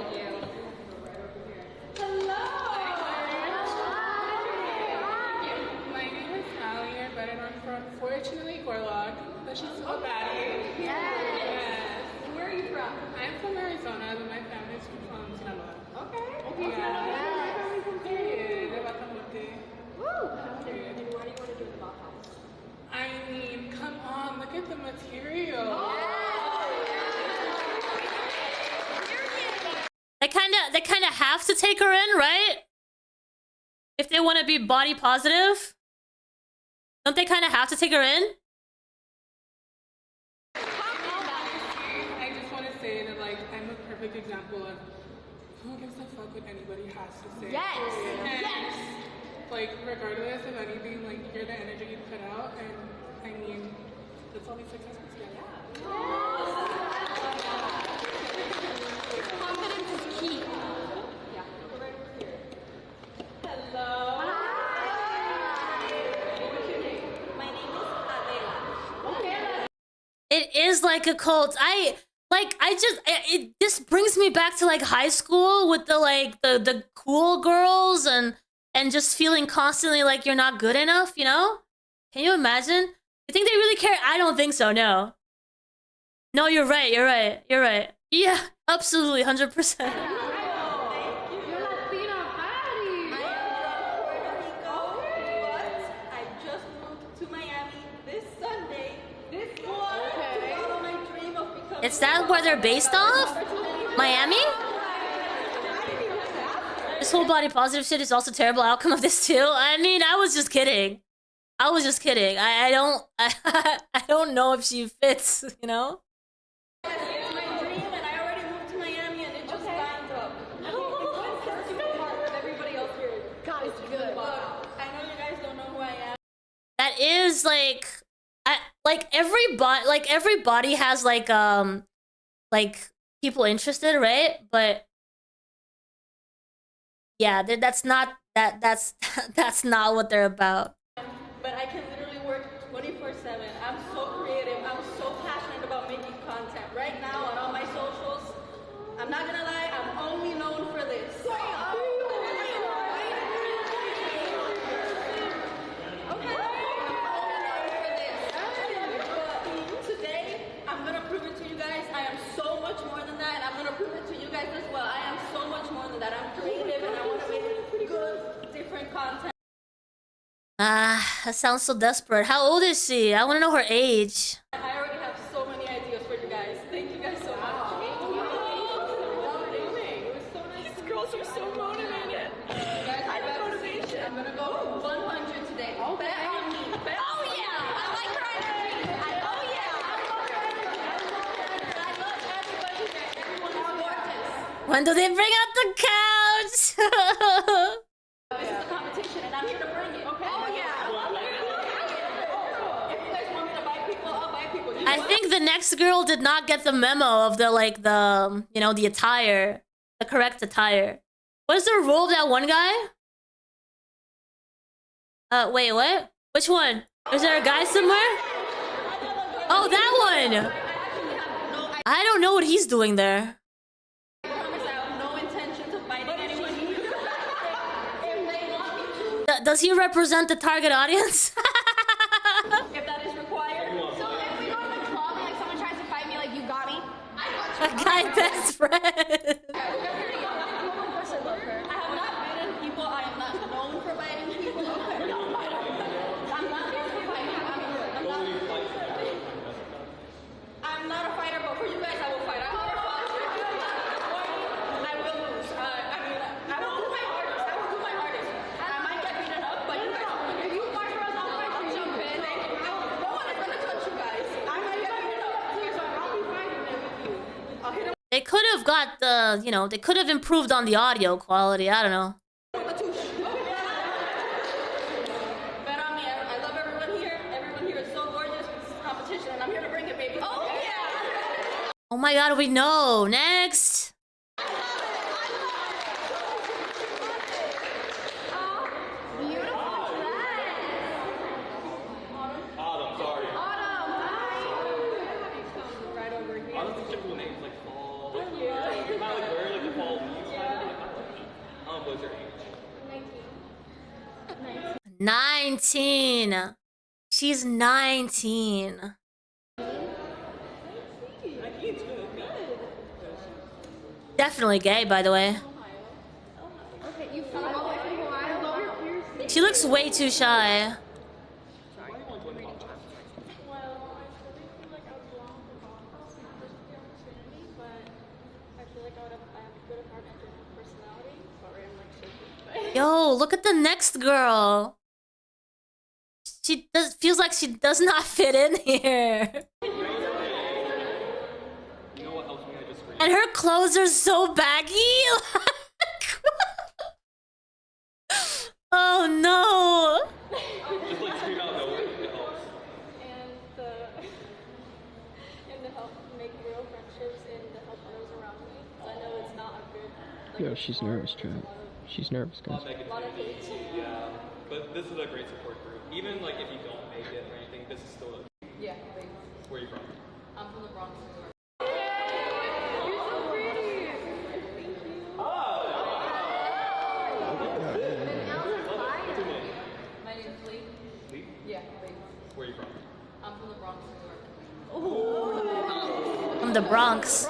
My name is Allie, I'm better known for unfortunately Gorlock, but she's so baddie. Yes.
Where are you from?
I'm from Arizona, but my family's from Sinaloa.
Okay.
Yeah. Period. De Batamote.
Woo! Why do you want to do the Bop House?
I mean, come on, look at the material.
They kind of have to take her in, right? If they want to be body positive, don't they kind of have to take her in?
I just want to say that, like, I'm a perfect example of who gives a fuck what anybody has to say.
Yes.
And,
Yes.
like, regardless of anything, like, you're the energy you put out, and I mean, that's all these successful together.
Confidence is key. Yeah. Go right over here. Hello. What's your name? My name is Adela. Okay.
It is like a cult. This brings me back to like high school with the cool girls and just feeling constantly like you're not good enough, you know? Can you imagine? You think they really care? I don't think so, no. No, you're right. Yeah, absolutely, 100%. Is that where they're based off? Miami? This whole body positive shit is also a terrible outcome of this too. I mean, I was just kidding. I don't know if she fits, you know?
It's my dream, and I already moved to Miami, and it just lined up. I think it sets you apart from everybody else here. God, it's good. Look, I know you guys don't know who I am.
That is everybody has like people interested, right? But yeah, that's not what they're about.
But I can literally work 24/7. I'm so creative. I'm so passionate about making content. Right now on all my socials, I'm not gonna lie, I'm only known for this. Today, I'm gonna prove it to you guys. I am so much more than that, and I'm gonna prove it to you guys as well. I am so much more than that. I'm creative, and I want to make good, different content.
That sounds so desperate. How old is she? I want to know her age.
I already have so many ideas for you guys. Thank you guys so much. These girls are so motivated. I have motivation. I'm gonna go 100 today. Okay. Bet on me. Oh yeah! I like her energy. Oh yeah! I love everybody here. Everyone is gorgeous.
When do they bring out the couch?
This is a competition, and I'm here to bring it. Okay? Oh yeah! If you guys want me to buy people, I'll buy people.
I think the next girl did not get the memo of the attire. the correct attire. What is the role of that one guy? Wait, what? Which one? Is there a guy somewhere? Oh, that one! I don't know what he's doing there. Does he represent the target audience?
If that is required. So if we go to the club and like someone tries to fight me, like you got me.
A guy best friend.
Of course I love her. I have not been in people. I am not known for biting people. Okay. No, I'm not here for fighting. I'm not a fighter, but for you guys, I will fight. I'm not a fighter. I will lose. I will do my hardest. I will do my hardest. I might get beaten up, but you guys, if you fight for us, I'll jump in. No one is gonna touch you guys. I might get beaten up. Please, I'll be fighting with you. I'll hit him.
They could have got the, you know, they could have improved on the audio quality. I don't know.
Bet on me. I love everyone here. Everyone here is so gorgeous. This is competition, and I'm here to bring it, baby. Oh yeah.
Oh my god, we know. Next.
Autumn, sorry.
Right over here.
Autumn's typical names like fall. Like, not like where like the fall leaves kind of like what's your age?
19. She's 19. Definitely gay, by the way.
Okay, you flew all the way from Hawaii.
She looks way too shy. Yo, look at the next girl. She feels like she does not fit in here. And her clothes are so baggy. Oh no.
Just like scream out nowhere, it helps.
And to help make real friendships and to help others around me. I know it's not a good.
Yo, she's nervous, Chad. She's nervous, guys.
Yeah, but this is a great support group. Even like if you don't make it or anything, this is still a...
Yeah,
Where are you from?
I'm from the Bronx, New York. My name is Lee.
Lee?
Yeah, Lee.
Where are you from?
I'm from the Bronx, New York.
From the Bronx.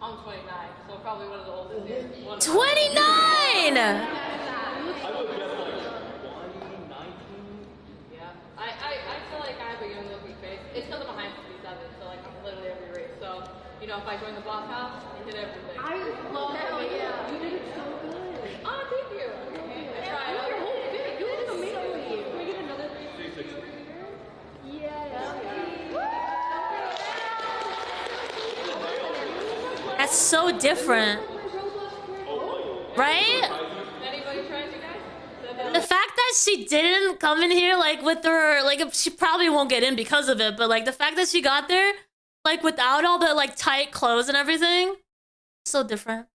I'm 29, so probably one of the oldest here.
29!
Yeah, I feel like I have a young looking face. It's because I'm behind 57, so like I'm literally every race. So, you know, if I join the Bop House, I hit everything.
I love that. Yeah. You did it so good.
Oh, thank you. I tried.
Your whole fit. You did amazing. Can we get another 360? Yes.
That's so different. Right?
Anybody tries, you guys?
The fact that she didn't come in here like with her, like she probably won't get in because of it, but like the fact that she got there like without all the like tight clothes and everything, so different.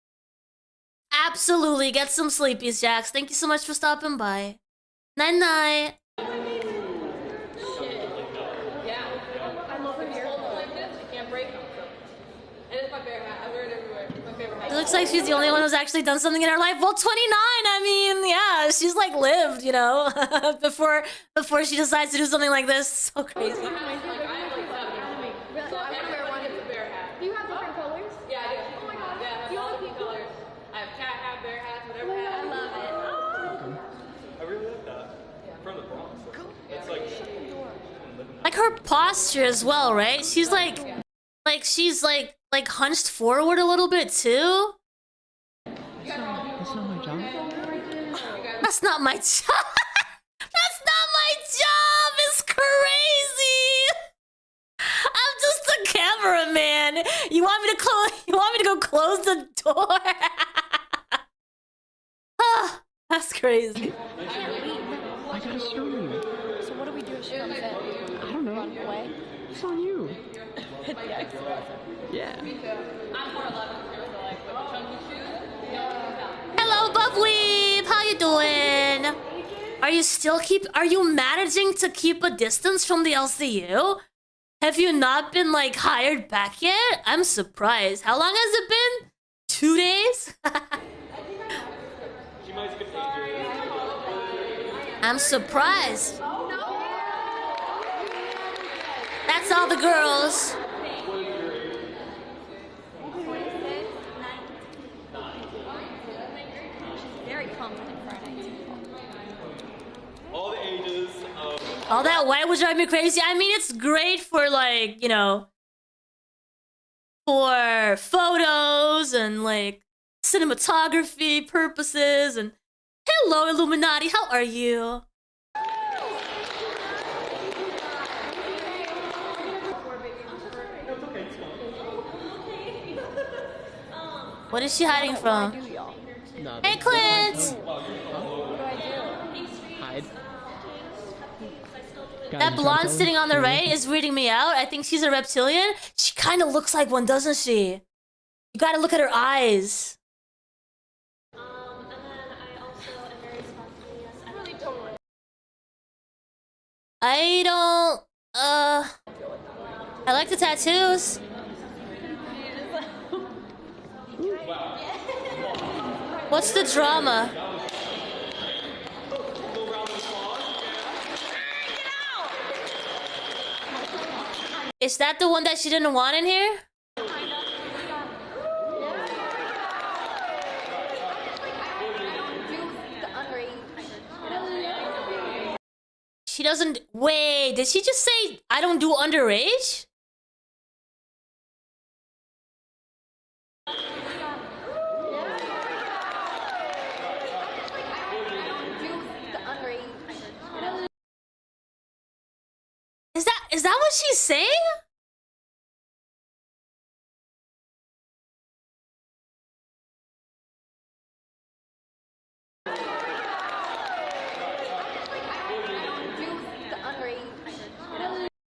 Absolutely, get some sleepies, Jax. Thank you so much for stopping by. Night night.
Yeah. I love her hair. Like this, I can't break them. And it's my favorite hat. I wear it everywhere. It's my favorite hat.
It looks like she's the only one who's actually done something in her life. Well, 29. I mean, yeah, she's like lived, you know, before she decides to do something like this. So crazy.
So I want to wear one. It's a bear hat.
Do you have different colors?
Yeah, I do.
Oh my god.
Yeah, I have all the colors. I have cat hat, bear hat, whatever hat.
I love it.
I really like that. From the Bronx. It's like...
Like her posture as well, right? She's like she's like hunched forward a little bit too.
That's not my job.
That's not my job. That's not my job. It's crazy. I'm just a cameraman. You want me to close? You want me to go close the door? Ah, that's crazy.
I gotta show you.
So what do we do if she comes in?
I don't know.
Run away?
It's on you. Yeah.
Hello, Bubbweeb! How you doing? Are you managing to keep a distance from the LCU? Have you not been, like, hired back yet? I'm surprised. How long has it been? 2 days? I'm surprised. That's all the girls.
Very confident for a 19.
All the ages of...
All that white was driving me crazy. I mean, it's great for, like, you know, for photos and, like, cinematography purposes. And hello, Illuminati. How are you? What is she hiding from? Hey, Clint!
Hide.
That blonde sitting on the right is reading me out. I think she's a reptilian. She kind of looks like one, doesn't she? You gotta look at her eyes. I don't... I like the tattoos. What's the drama? Is that the one that she didn't want in here? She doesn't... Wait, did she just say, I don't do underage? Is that what she's saying?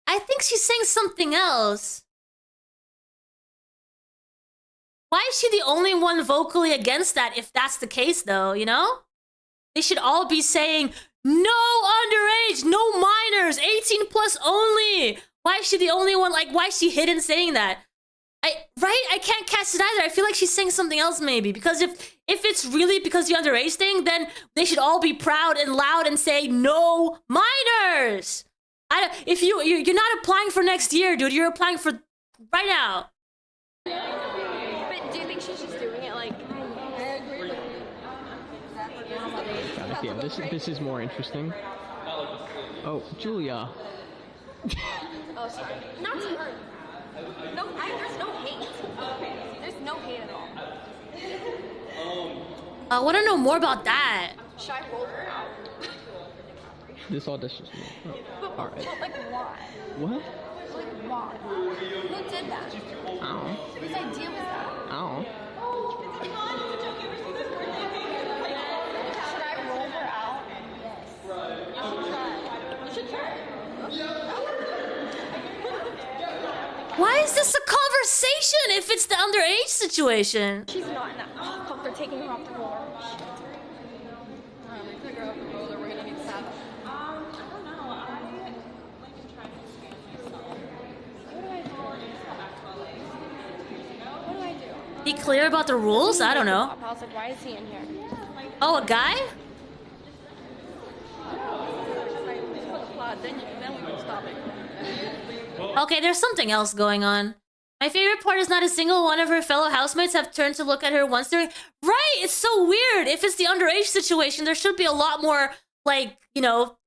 I think she's saying something else. Why is she the only one vocally against that if that's the case though, you know? They should all be saying, no underage, no minors, 18 plus only. Why is she the only one? Like, why is she hidden saying that? I can't catch it either. I feel like she's saying something else maybe. Because if it's really because the underage thing, then they should all be proud and loud and say, no minors. If you're not applying for next year, dude. You're applying for right now.
But do you think she's just doing it like...
Yeah, this is more interesting. Oh, Julia.
Oh, sorry. Not to her. No, there's no hate. There's no hate at all.
I want to know more about that.
Should I roll her out?
This audition's me. Oh, all right.
But like, why?
What?
Like, why? Who did that?
I don't know.
Whose idea was that?
I don't know.
Should I roll her out? Yes. You should try.
Why is this a conversation if it's the underage situation?
She's not in that. Oh, fuck, they're taking her off the floor.
Be clear about the rules? I don't know.
I was like, why is he in here?
Oh, a guy? Okay, there's something else going on. My favorite part is not a single one of her fellow housemates have turned to look at her once during... Right, it's so weird. If it's the underage situation, there should be a lot more, like, you know...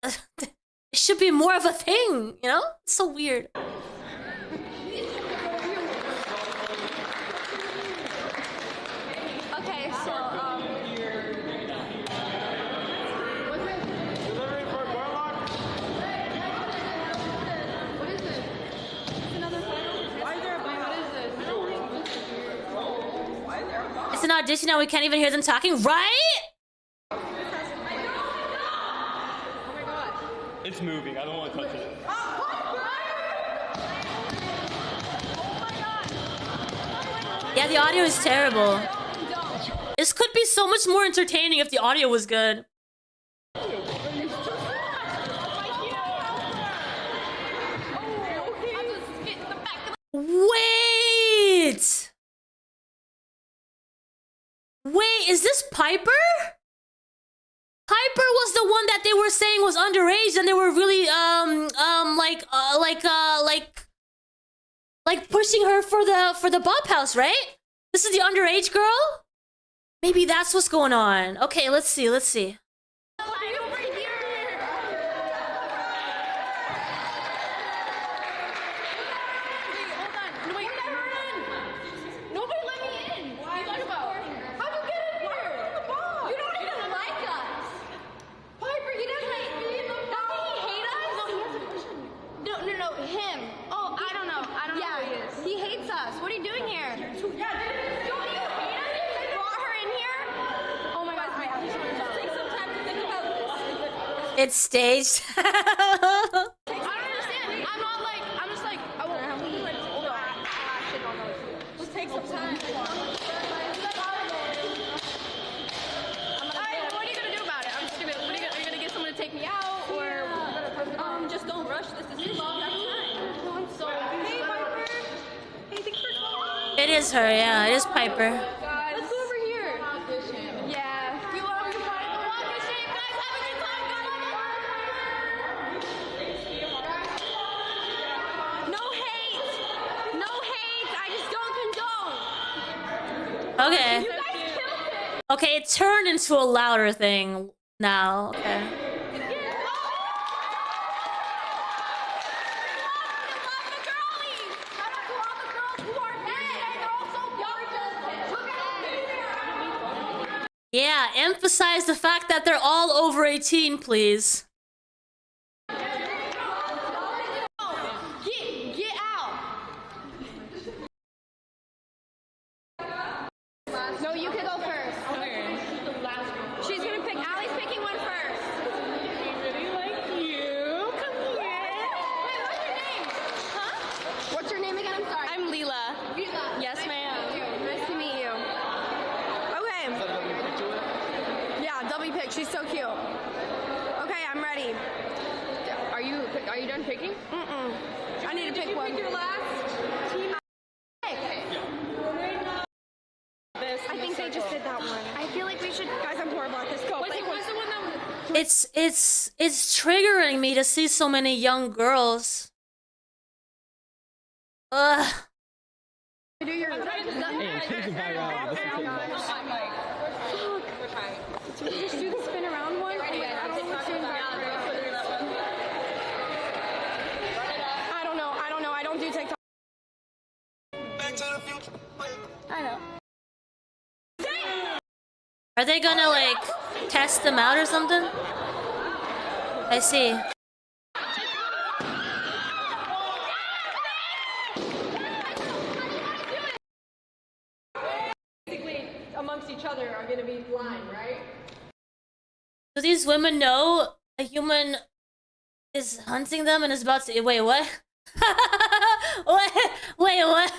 it should be more of a thing, you know? It's so weird.
Okay, so,
It's an audition and we can't even hear them talking, right?
It's moving. I don't want to touch it.
Yeah, the audio is terrible. This could be so much more entertaining if the audio was good. Wait! Wait, is this Piper? Piper was the one that they were saying was underage, and they were really like pushing her for the Bop House, right? This is the underage girl? Maybe that's what's going on. Okay, let's see, let's see. It's staged.
I don't understand. I'm not like, I'm just like, I won't have to like, hold on. I actually don't know. Let's take some time. Alright, what are you gonna do about it? I'm just gonna, are you gonna get someone to take me out? Or, just don't rush this decision. I'm so hey, Piper. Hey, thanks for calling.
It is her, yeah, it is Piper.
Let's go over here. Yeah. Do you want me to try to walk in shape, guys? Have a good time, guys. No hate. No hate. I just don't condone.
Okay.
You guys killed it.
Okay, it turned into a louder thing now. Okay. Yeah, emphasize the fact that they're all over 18, please.
Get out. No, you can go first. Okay. She's gonna pick. Allie's picking one first. I really like you. Come here. Wait, what's your name? Huh? What's your name again? I'm sorry. I'm Leela. Leela. Yes, ma'am. Nice to meet you. Okay. Yeah, W pick. She's so cute. Okay, I'm ready. Are you done picking? Mm-mm. I need to pick one. Pick your last team. I think they just did that one. I feel like we should. Guys, I'm horrible at this. Go. What's the one that
It's triggering me to see so many young girls. Ugh.
do your.
Hey, in terms of virality, this is pretty nice.
Should we just do the spin around one? I don't know. I don't do TikTok. I know.
Are they gonna like test them out or something? I see.
Basically, amongst each other are gonna be blind, right?
Do these women know a human is hunting them and is about to— wait, what? Wait, what?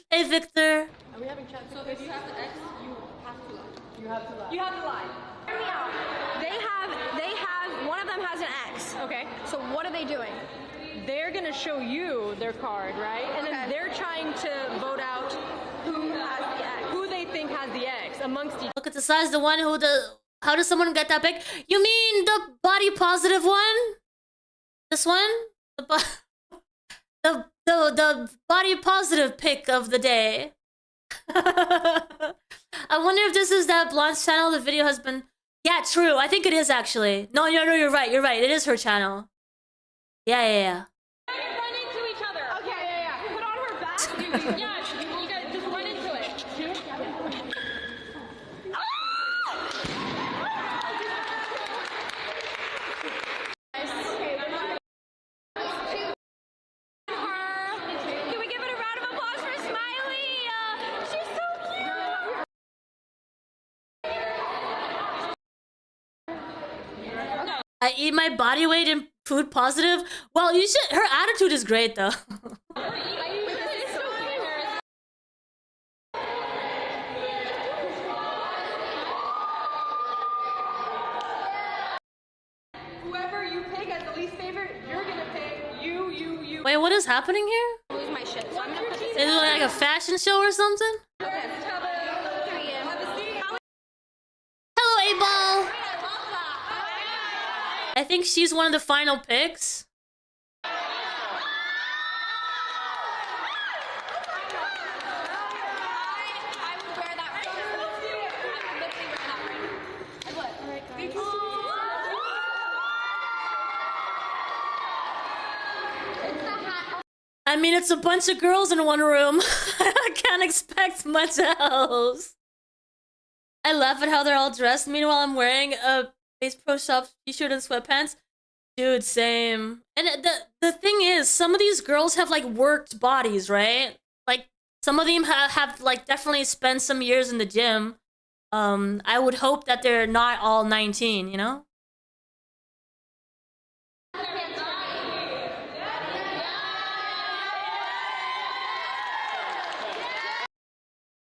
Hey, Victor.
Are we having chat? So if you have the X, you have to lie. You have to lie. You have to lie. Hear me out. They have, one of them has an X. Okay. So what are they doing? They're gonna show you their card, right? And then they're trying to vote out who has the X. Who they think has the X amongst each.
Look at the size, the one who the— how does someone get that big? You mean the body positive one? This one? The body positive pic of the day. I wonder if this is that blonde's channel. The video has been— yeah, true. I think it is actually. No, you're right. You're right. It is her channel. Yeah.
Run into each other. Okay, yeah. Put on her back. Yeah, you guys just run into it. Can we give it a round of applause for Smiley? She's so cute.
I eat my body weight in food positive. Well, you should. Her attitude is great though.
Whoever you pick as the least favorite, you're gonna pick you.
Wait, what is happening here?
Lose my shit. So I'm gonna put this.
Is it like a fashion show or something?
Okay,
Hello, 8Ball. I think she's one of the final picks. I mean, it's a bunch of girls in one room. I can't expect much else. I laugh at how they're all dressed. Meanwhile, I'm wearing a Bass Pro Shop t-shirt and sweatpants. Dude, same. And the thing is, some of these girls have like worked bodies, right? Like some of them have like definitely spent some years in the gym. I would hope that they're not all 19, you know?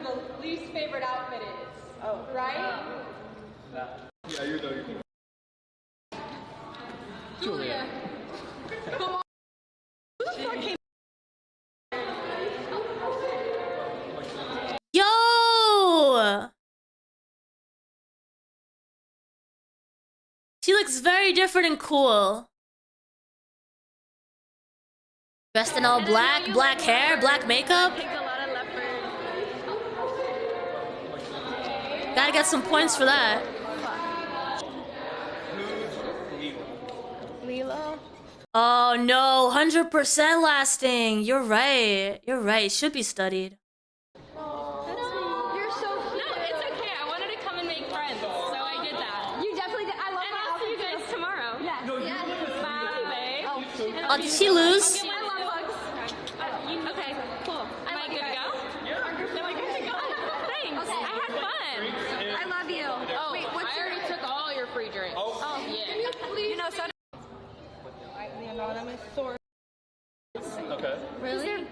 The least favorite outfit is. Oh. Right?
Yeah, you're done.
Julia. Come on. Who the fuck came?
Yo! She looks very different and cool. Dressed in all black, black hair, black makeup. Gotta get some points for that.
Lila.
Oh no, 100% lasting. You're right. You're right. Should be studied.
You're so cute.
No, it's okay. I wanted to come and make friends, so I did that.
You definitely did. I love
And I'll see you guys tomorrow.
Yes.
Bye, babe.
Oh, did she lose?
Okay, cool. Am I good to go? Am I good to go? Thanks.
Okay.
I had fun.
I love you.
Oh,
Wait, what's
I already took all your free drinks.
Oh,
yeah.
You know, so.
Anonymous source.
Okay.
Really?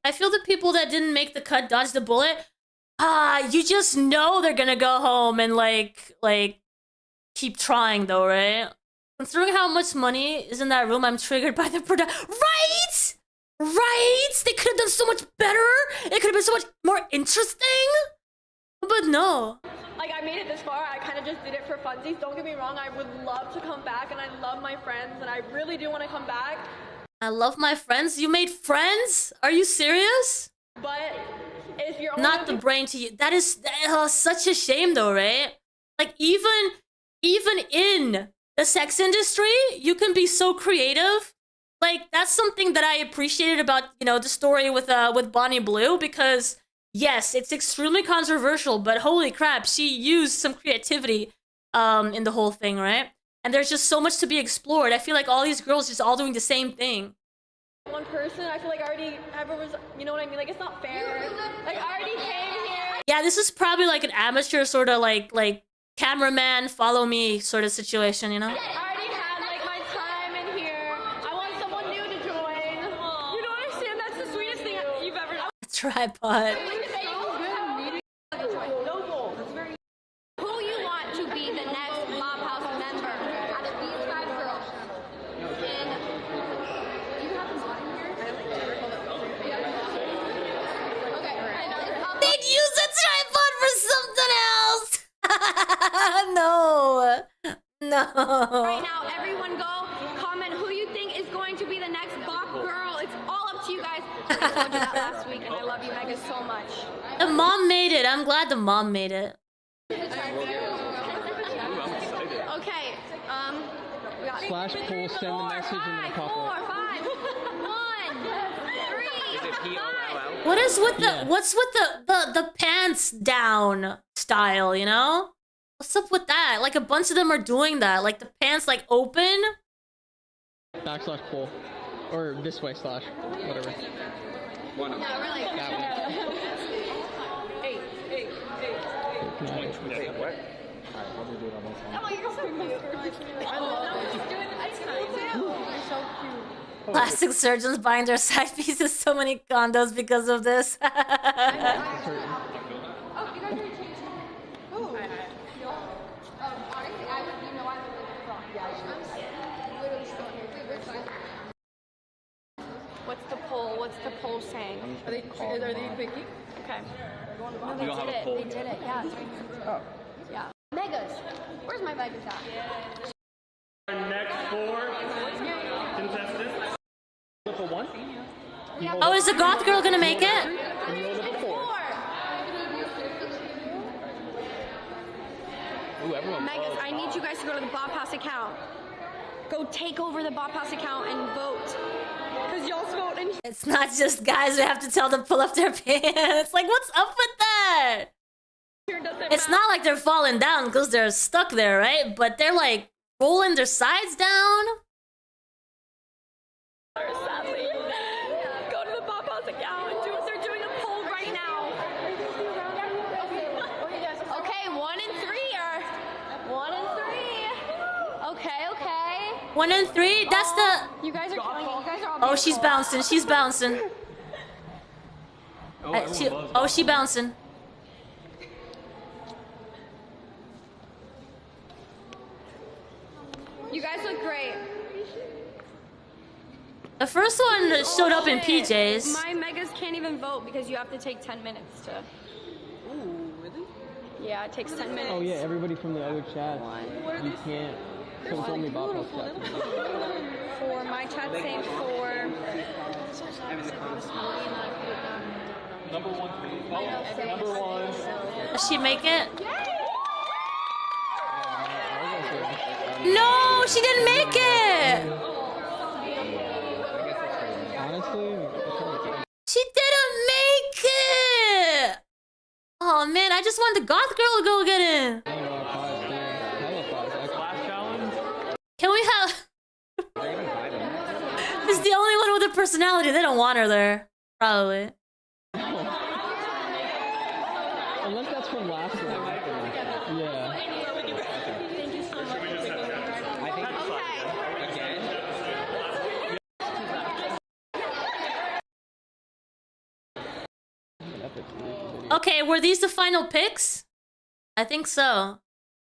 I feel the people that didn't make the cut dodged the bullet. You just know they're gonna go home and like keep trying though, right? Considering how much money is in that room, I'm triggered by the product. Right? Right? They could have done so much better. It could have been so much more interesting. But no.
Like, I made it this far. I kind of just did it for funsies. Don't get me wrong. I would love to come back, and I love my friends, and I really do want to come back.
I love my friends. You made friends? Are you serious?
But if you're only
Not the brain to you. That is such a shame though, right? Like even in the sex industry, you can be so creative. Like that's something that I appreciated about, you know, the story with Bonnie Blue, because yes, it's extremely controversial, but holy crap, she used some creativity in the whole thing, right? And there's just so much to be explored. I feel like all these girls just all doing the same thing.
one person, I feel like everyone's, you know what I mean? Like, it's not fair. Like, I already came here.
Yeah, this is probably like an amateur sort of like cameraman, follow me sort of situation, you know?
I already had, like, my time in here. I want someone new to join. You don't understand? That's the sweetest thing you've ever done.
Tripod.
Who you want to be the next Bop House member out of these 5 girls?
They'd use a tripod for something else. No.
Right now, everyone go comment who you think is going to be the next Bop girl. It's all up to you guys. I told you that last week, and I love you, Megan, so much.
The mom made it. I'm glad the mom made it.
Okay, we got
Slash poll, send the message, and then pop
4,
up.
5, 1, 3.
What is with the what's with the pants down style, you know? What's up with that? Like a bunch of them are doing that. Like the pants like open.
Backslash poll. Or this way slash. Whatever.
No, really.
That one.
8.
Wait, what?
Alright, what do we do on this one?
Oh, you're so cute. I love it. She's doing ice cream. You're so cute.
Plastic surgeons buying their side pieces so many condos because of this.
Oh, you guys are changing. Ooh. Honestly, I would, you know, I would live from. Yeah, I'm literally still here. Wait, which side?
What's the poll? What's the poll saying?
Are they picking?
Okay.
No,
We don't have a poll.
They did it. Yeah, it's right here.
Oh.
Yeah. Megas. Where's my Megas at?
Our next 4 contestants. For 1.
Oh, is the goth girl gonna make it?
And you roll number 4. Ooh, everyone.
Megas, I need you guys to go to the Bop House account. Go take over the Bop House account and vote. Because y'all's voting.
It's not just guys who have to tell them to pull up their pants. Like, what's up with that? It's not like they're falling down because they're stuck there, right? But they're like rolling their sides down.
Sadly, go to the Bop House account and do what they're doing a poll right now.
Okay, 1 and 3 are 1 and 3. Okay.
1 and 3. That's the.
You guys are killing it. You guys are all
Oh, she's bouncing. She's bouncing. She bouncing.
You guys look great.
The first one showed up in PJs.
My Megas can't even vote because you have to take 10 minutes to.
Ooh, really?
Yeah, it takes 10 minutes.
Oh yeah, everybody from the other chat. You can't. So it's only Bop House chat.
For my chat saying for.
Number 1, please. Oh, number 1.
Does she make it? No, she didn't make it.
Honestly,
She didn't make it. Oh man, I just want the goth girl to go get in.
Last challenge.
Can we have? She's the only one with a personality. They don't want her there, probably.
unless that's from last one. Yeah.
Thank you so much.
Okay, were these the final picks? I think so.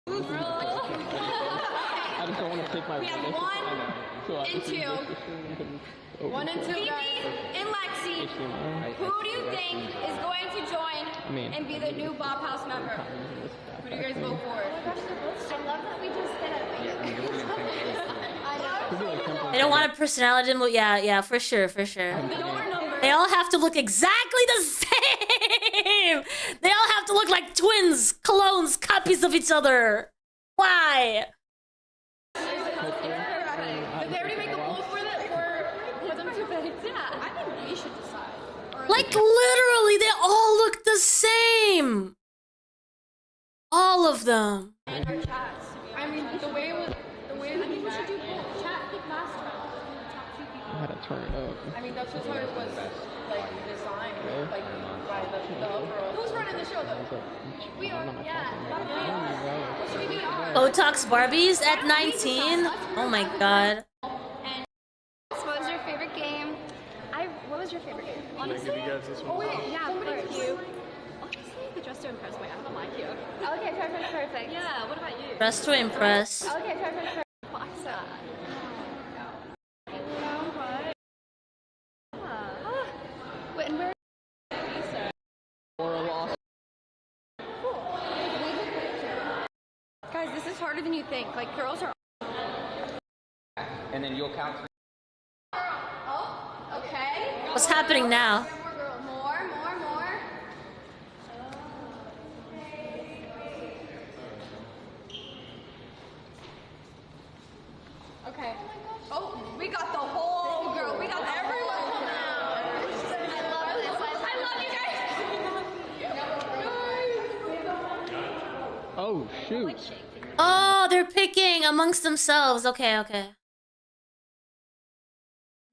I just don't want to take my.
We have 1 and 2. 1 and 2 guys. And Lexi, who do you think is going to join and be the new Bop House member? Who do you guys vote for? I love that we just did it. I know.
They don't want a personality. Yeah, for sure. They all have to look exactly the same. They all have to look like twins, clones, copies of each other. Why?
Did they already make a poll for them to pick? Yeah, I think we should decide.
Like literally, they all look the same. All of them.
And our chats. I mean, the way I think we should do both. Chat pick last round.
I had to turn it up.
I mean, that's just how it was, like, designed, like, by the overall.
Who's running the show, though? We are, yeah.
Botox Barbies at 19. Oh my god.
And what was your favorite game? What was your favorite game? Honestly?
Can I give you guys this one?
Oh, wait, yeah, of course. Honestly, the Dress to Impress way. I don't like you. Okay, perfect. Yeah, what about you?
Dress to Impress.
Okay, perfect. Awesome. You know what? Wait, and where?
Or a loss.
Guys, this is harder than you think. Like, girls are.
And then you'll count.
Oh, okay.
What's happening now?
More. Okay. Oh, we got the whole girl. We got everyone coming out. I love you guys.
Oh shoot.
Oh, they're picking amongst themselves. Okay.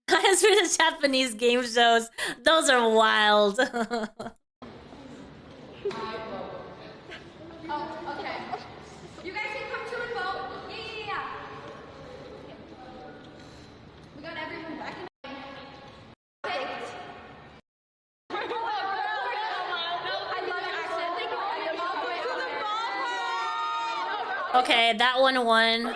As for the Japanese game shows, those are wild.
Oh, okay. You guys can come to and vote. Yeah. We got everyone back in the Perfect.
Okay, that one won.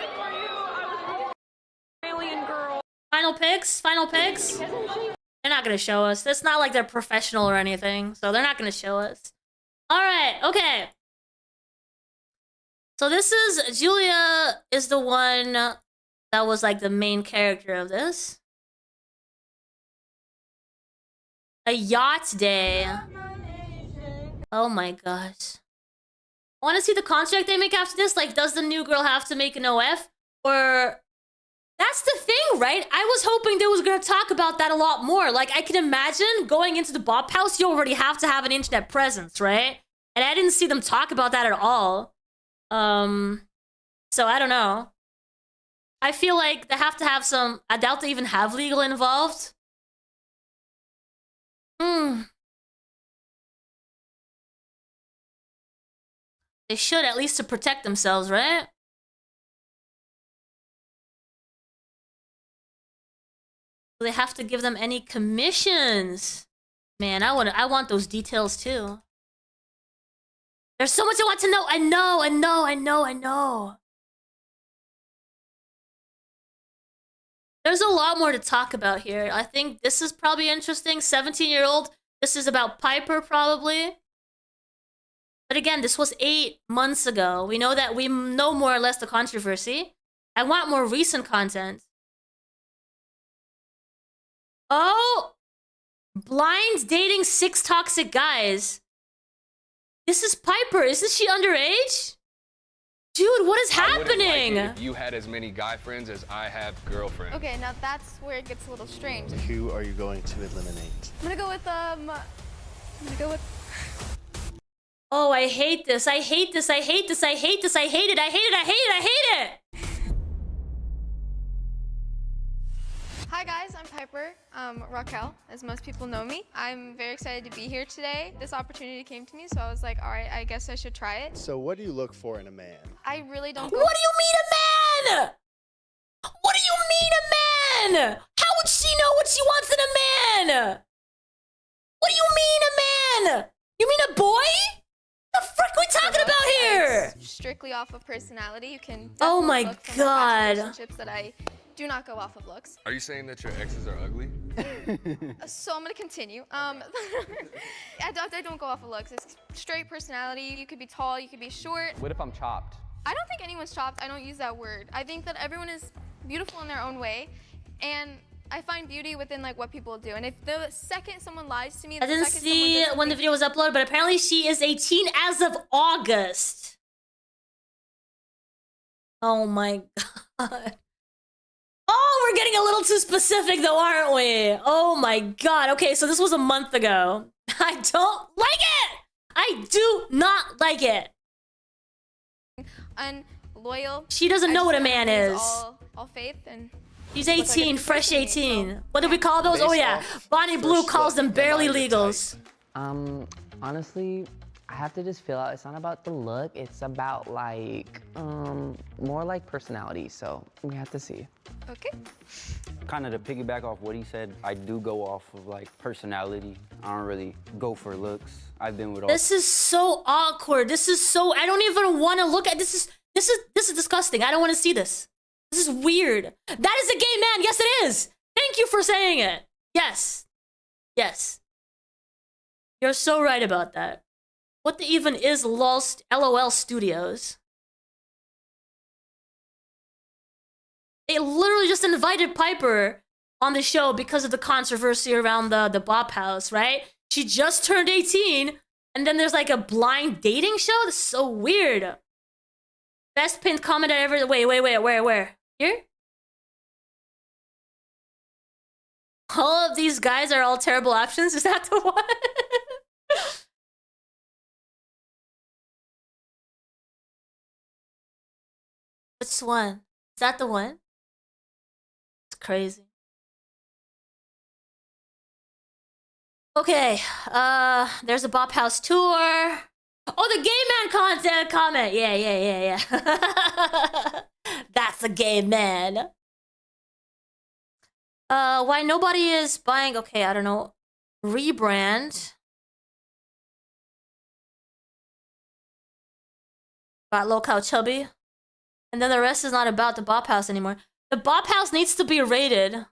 Alien girl.
Final picks? Final picks? They're not gonna show us. It's not like they're professional or anything, so they're not gonna show us. Alright, okay. So this is, Julia is the one that was like the main character of this. A yacht day. Oh my gosh. I want to see the contract they make after this. Like, does the new girl have to make an OF? Or... That's the thing, right? I was hoping they was going to talk about that a lot more. Like, I can imagine going into the Bop House, you already have to have an internet presence, right? And I didn't see them talk about that at all. So I don't know. I feel like they have to have some... I doubt they even have legal involved. They should, at least to protect themselves, right? Do they have to give them any commissions? Man, I want those details too. There's so much I want to know. I know. There's a lot more to talk about here. I think this is probably interesting. 17-year-old. This is about Piper, probably. But again, this was 8 months ago. We know that we know more or less the controversy. I want more recent content. Oh! Blind dating 6 toxic guys. This is Piper. Isn't she underage? Dude, what is happening?
If you had as many guy friends as I have girlfriends.
Okay, now that's where it gets a little strange.
Who are you going to eliminate?
I'm gonna go with
Oh, I hate this. I hate this. I hate this. I hate this. I hate it. I hate it. I hate it. I hate it.
Hi guys, I'm Piper, Raquel, as most people know me. I'm very excited to be here today. This opportunity came to me, so I was like, all right, I guess I should try it.
So what do you look for in a man?
I really don't
What do you mean a man? What do you mean a man? How would she know what she wants in a man? What do you mean a man? You mean a boy? What the frick are we talking about here?
Strictly off of personality. You can
Oh my
look from
God.
relationships that I do not go off of looks.
Are you saying that your exes are ugly?
So I'm gonna continue. I don't go off of looks. It's straight personality. You could be tall, you could be short.
What if I'm chopped?
I don't think anyone's chopped. I don't use that word. I think that everyone is beautiful in their own way, and I find beauty within like what people do. And if the second someone lies to me,
I didn't see when the video was uploaded, but apparently she is 18 as of August. Oh my God. Oh, we're getting a little too specific though, aren't we? Oh my God. Okay, so this was a month ago. I don't like it. I do not like it.
And loyal.
She doesn't know what a man is.
All faith and.
She's 18, fresh 18. What do we call those? Oh yeah, Bonnie Blue calls them barely legals.
Honestly, I have to just feel out. It's not about the look. It's about like, more like personality. So we have to see.
Okay.
Kind of to piggyback off what he said, I do go off of like personality. I don't really go for looks. I've been with all.
This is so awkward. This is so. I don't even want to look at this. This is disgusting. I don't want to see this. This is weird. That is a gay man. Yes, it is. Thank you for saying it. Yes. Yes. You're so right about that. What the even is LOL Studios? They literally just invited Piper on the show because of the controversy around the Bop House, right? She just turned 18, and then there's like a blind dating show? That's so weird. Best pinned comment I ever... Wait, where? Here? All of these guys are all terrible options? Is that the one? Which one? Is that the one? It's crazy. Okay, there's a Bop House tour. Oh, the gay man content comment. Yeah. That's a gay man. Why nobody is buying? Okay, I don't know. Rebrand. Got low cow chubby. And then the rest is not about the Bop House anymore. The Bop House needs to be rated.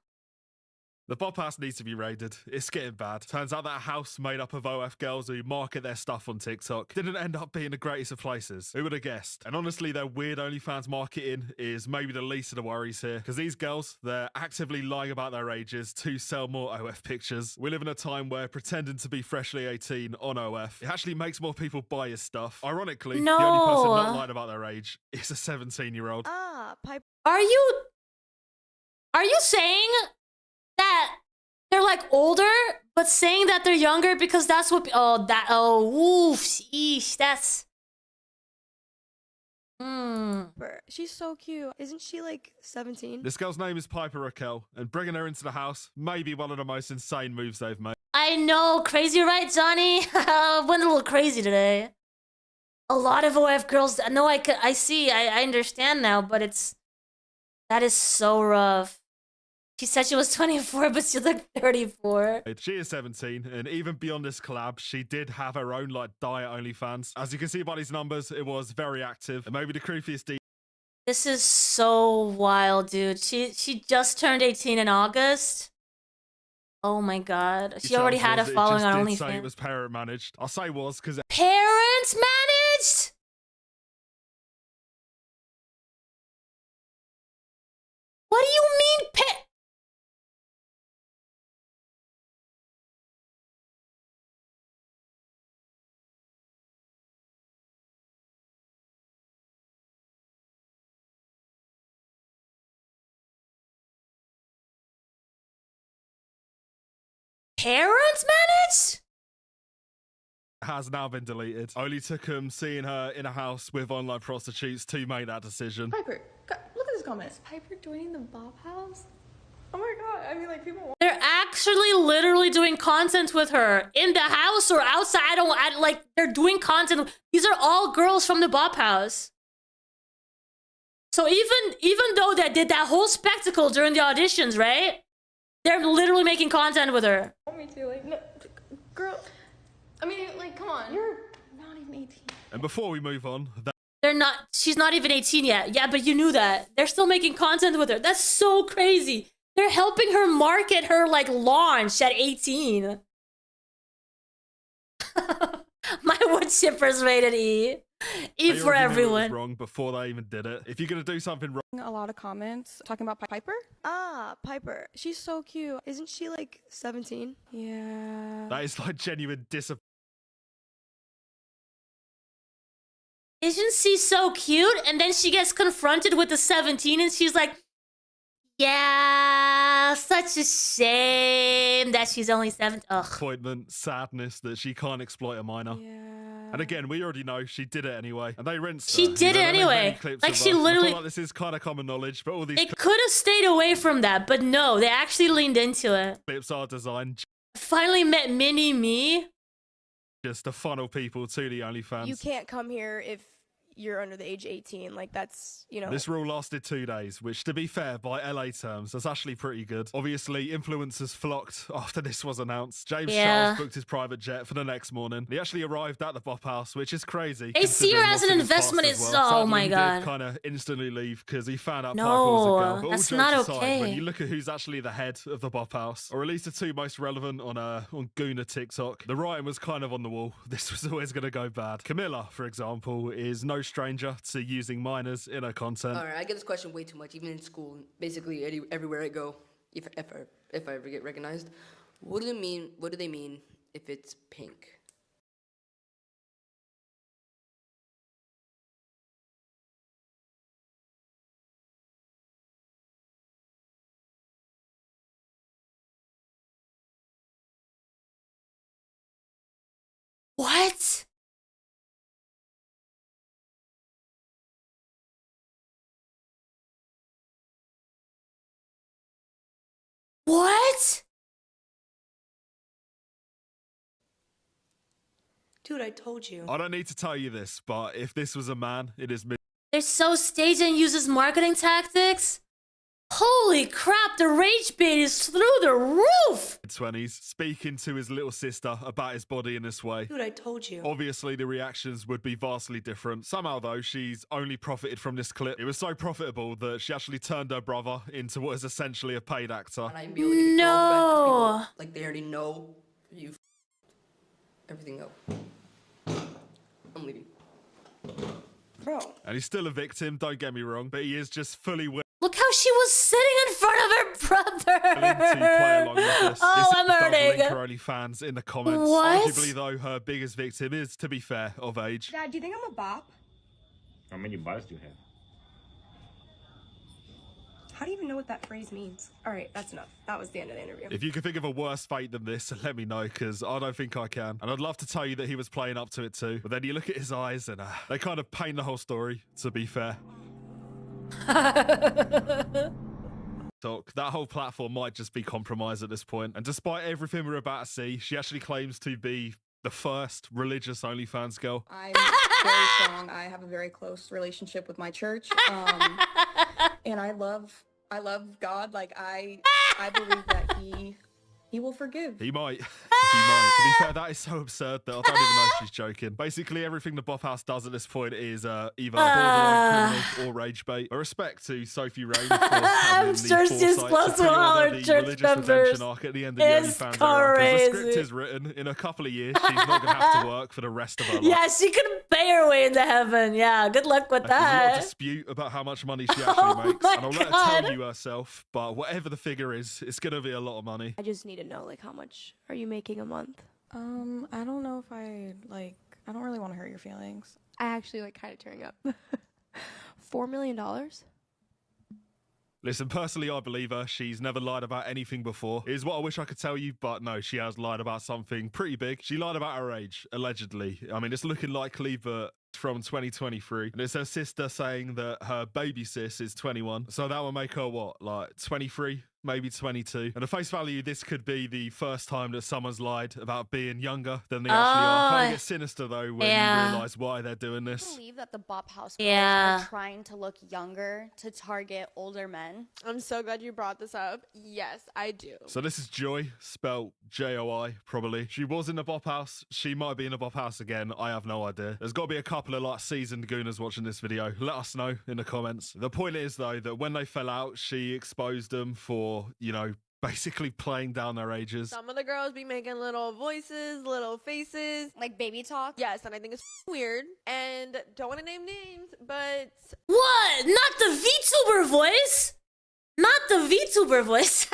The Bop House needs to be raided. It's getting bad. Turns out that house made up of OF girls who market their stuff on TikTok didn't end up being the greatest of places. Who would have guessed? And honestly, their weird OnlyFans marketing is maybe the least of the worries here. Because these girls, they're actively lying about their ages to sell more OF pictures. We live in a time where pretending to be freshly 18 on OF, it actually makes more people buy your stuff. Ironically, the only person not lying about their age is a 17-year-old.
Are you saying that they're like older, but saying that they're younger because that's what? Oof, sheesh, that's.
She's so cute. Isn't she like 17?
This girl's name is Piper Raquel, and bringing her into the house may be one of the most insane moves they've made.
I know, crazy, right, Johnny? Went a little crazy today. A lot of OF girls. No, I see. I understand now, but that is so rough. She said she was 24, but she looked 34.
She is 17, and even beyond this collab, she did have her own like diet OnlyFans. As you can see by these numbers, it was very active, and maybe the creepiest.
This is so wild, dude. She just turned 18 in August. Oh my god, she already had a following on OnlyFans.
Say it was parent managed. I'll say was because
parents managed. What do you mean, parents managed?
Has now been deleted. Only took him seeing her in a house with online prostitutes to make that decision.
Piper, look at this comment. Is Piper joining the Bop House? Oh my god, I mean, like, people want.
They're actually literally doing content with her in the house or outside. They're doing content. These are all girls from the Bop House. So even though they did that whole spectacle during the auditions, right? They're literally making content with her.
Want me to, like, no, girl. I mean, like, come on. You're not even 18.
And before we move on,
they're not. She's not even 18 yet. Yeah, but you knew that. They're still making content with her. That's so crazy. They're helping her market her like launch at 18. My wood chipper's rated E. E for everyone.
It was wrong before they even did it. If you're gonna do something wrong,
A lot of comments talking about Piper.
Piper. She's so cute. Isn't she like 17?
Yeah.
that is like genuine disappointment.
Isn't she so cute? And then she gets confronted with the 17 and she's like, yeah, such a shame that she's only 7. Ugh.
Disappointment, sadness that she can't exploit a minor. And again, we already know she did it anyway, and they rinsed her.
She did it anyway.
Like
she
her.
literally.
I feel like this is kind of common knowledge, but all these
They could have stayed away from that, but no, they actually leaned into it.
clips are designed
Finally met Mini Me.
just to funnel people to the OnlyFans.
You can't come here if you're under the age of 18. Like, that's, you know.
This rule lasted 2 days, which, to be fair, by LA terms, that's actually pretty good. Obviously, influencers flocked after this was announced. James Charles booked his private jet for the next morning. He actually arrived at the Bop House, which is crazy.
They see her as an investment.
It's
oh my god.
He kind of instantly leave because he found out
No,
Piper was a girl. But
that's
all
not
jokes aside,
okay.
when you look at who's actually the head of the Bop House, or at least the two most relevant on Gooner TikTok, the writing was kind of on the wall. This was always going to go bad. Camilla, for example, is no stranger to using minors in her content.
Alright, I get this question way too much, even in school, basically everywhere I go, if I ever get recognized. What do they mean if it's pink?
What? What?
Dude, I told you.
I don't need to tell you this, but if this was a man, it is
They're so staged and uses marketing tactics. Holy crap, the rage bait is through the roof!
mid-20s, speaking to his little sister about his body in this way.
Dude, I told you.
Obviously, the reactions would be vastly different. Somehow, though, she's only profited from this clip. It was so profitable that she actually turned her brother into what is essentially a paid actor.
And I can be able to get a girlfriend 'cause people, like, they already know you everything up. I'm leaving. Bro.
And he's still a victim, don't get me wrong, but he is just fully willing
Look how she was sitting in front of her brother.
to play along with this.
Oh,
This
I'm
does
hurting.
link her only fans in the comments.
What?
Arguably, though, her biggest victim is, to be fair, of age.
Dad, do you think I'm a bop?
How many bars do you have?
How do you even know what that phrase means? All right, that's enough. That was the end of the interview.
If you can think of a worse fate than this, let me know, because I don't think I can. And I'd love to tell you that he was playing up to it too, but then you look at his eyes and they kind of paint the whole story, to be fair. That whole platform might just be compromised at this point. And despite everything we're about to see, she actually claims to be the first religious OnlyFans girl.
I'm very strong. I have a very close relationship with my church. And I love God. Like I believe that he will forgive.
He might. He might. To be fair, that is so absurd that I don't even know if she's joking. Basically, everything the Bop House does at this point is either borderline criminal or rage bait. A respect to Sophie Rain for having the
sure she's
foresight
close
to
to
put
all
on
her
the
church
religious
members.
redemption arc at the end of the
It's
OnlyFans era. 'Cause the script
crazy.
is written. In a couple of years, she's not going to have to work for the rest of her life.
Yeah, she could pay her way into heaven. Yeah, good luck with
There's a lot of
that.
dispute about how much money she actually makes,
my
and I'll let her
God.
tell you herself. But whatever the figure is, it's going to be a lot of money.
I just need to know, like, how much are you making a month?
I don't know if I don't really want to hurt your feelings.
I actually like kind of tearing up. $4 million?
Listen, personally, I believe her. She's never lied about anything before. Is what I wish I could tell you, but no, she has lied about something pretty big. She lied about her age, allegedly. I mean, it's looking likely, but from 2023. And it's her sister saying that her baby sis is 21. So that will make her, what, like 23? Maybe 22. And at face value, this could be the first time that someone's lied about being younger than they actually are. Kind of gets sinister, though, when you realise why they're doing this.
I believe that the Bop House girls are trying to look younger to target older men.
I'm so glad you brought this up. Yes, I do.
So this is Joy, spelled J-O-I, probably. She was in the Bop House. She might be in the Bop House again. I have no idea. There's got to be a couple of like seasoned gooners watching this video. Let us know in the comments. The point is, though, that when they fell out, she exposed them for, you know, basically playing down their ages.
Some of the girls be making little voices, little faces.
Like baby talk?
Yes, and I think it's weird. And don't want to name names, but...
What? Not the VTuber voice? Not the VTuber voice.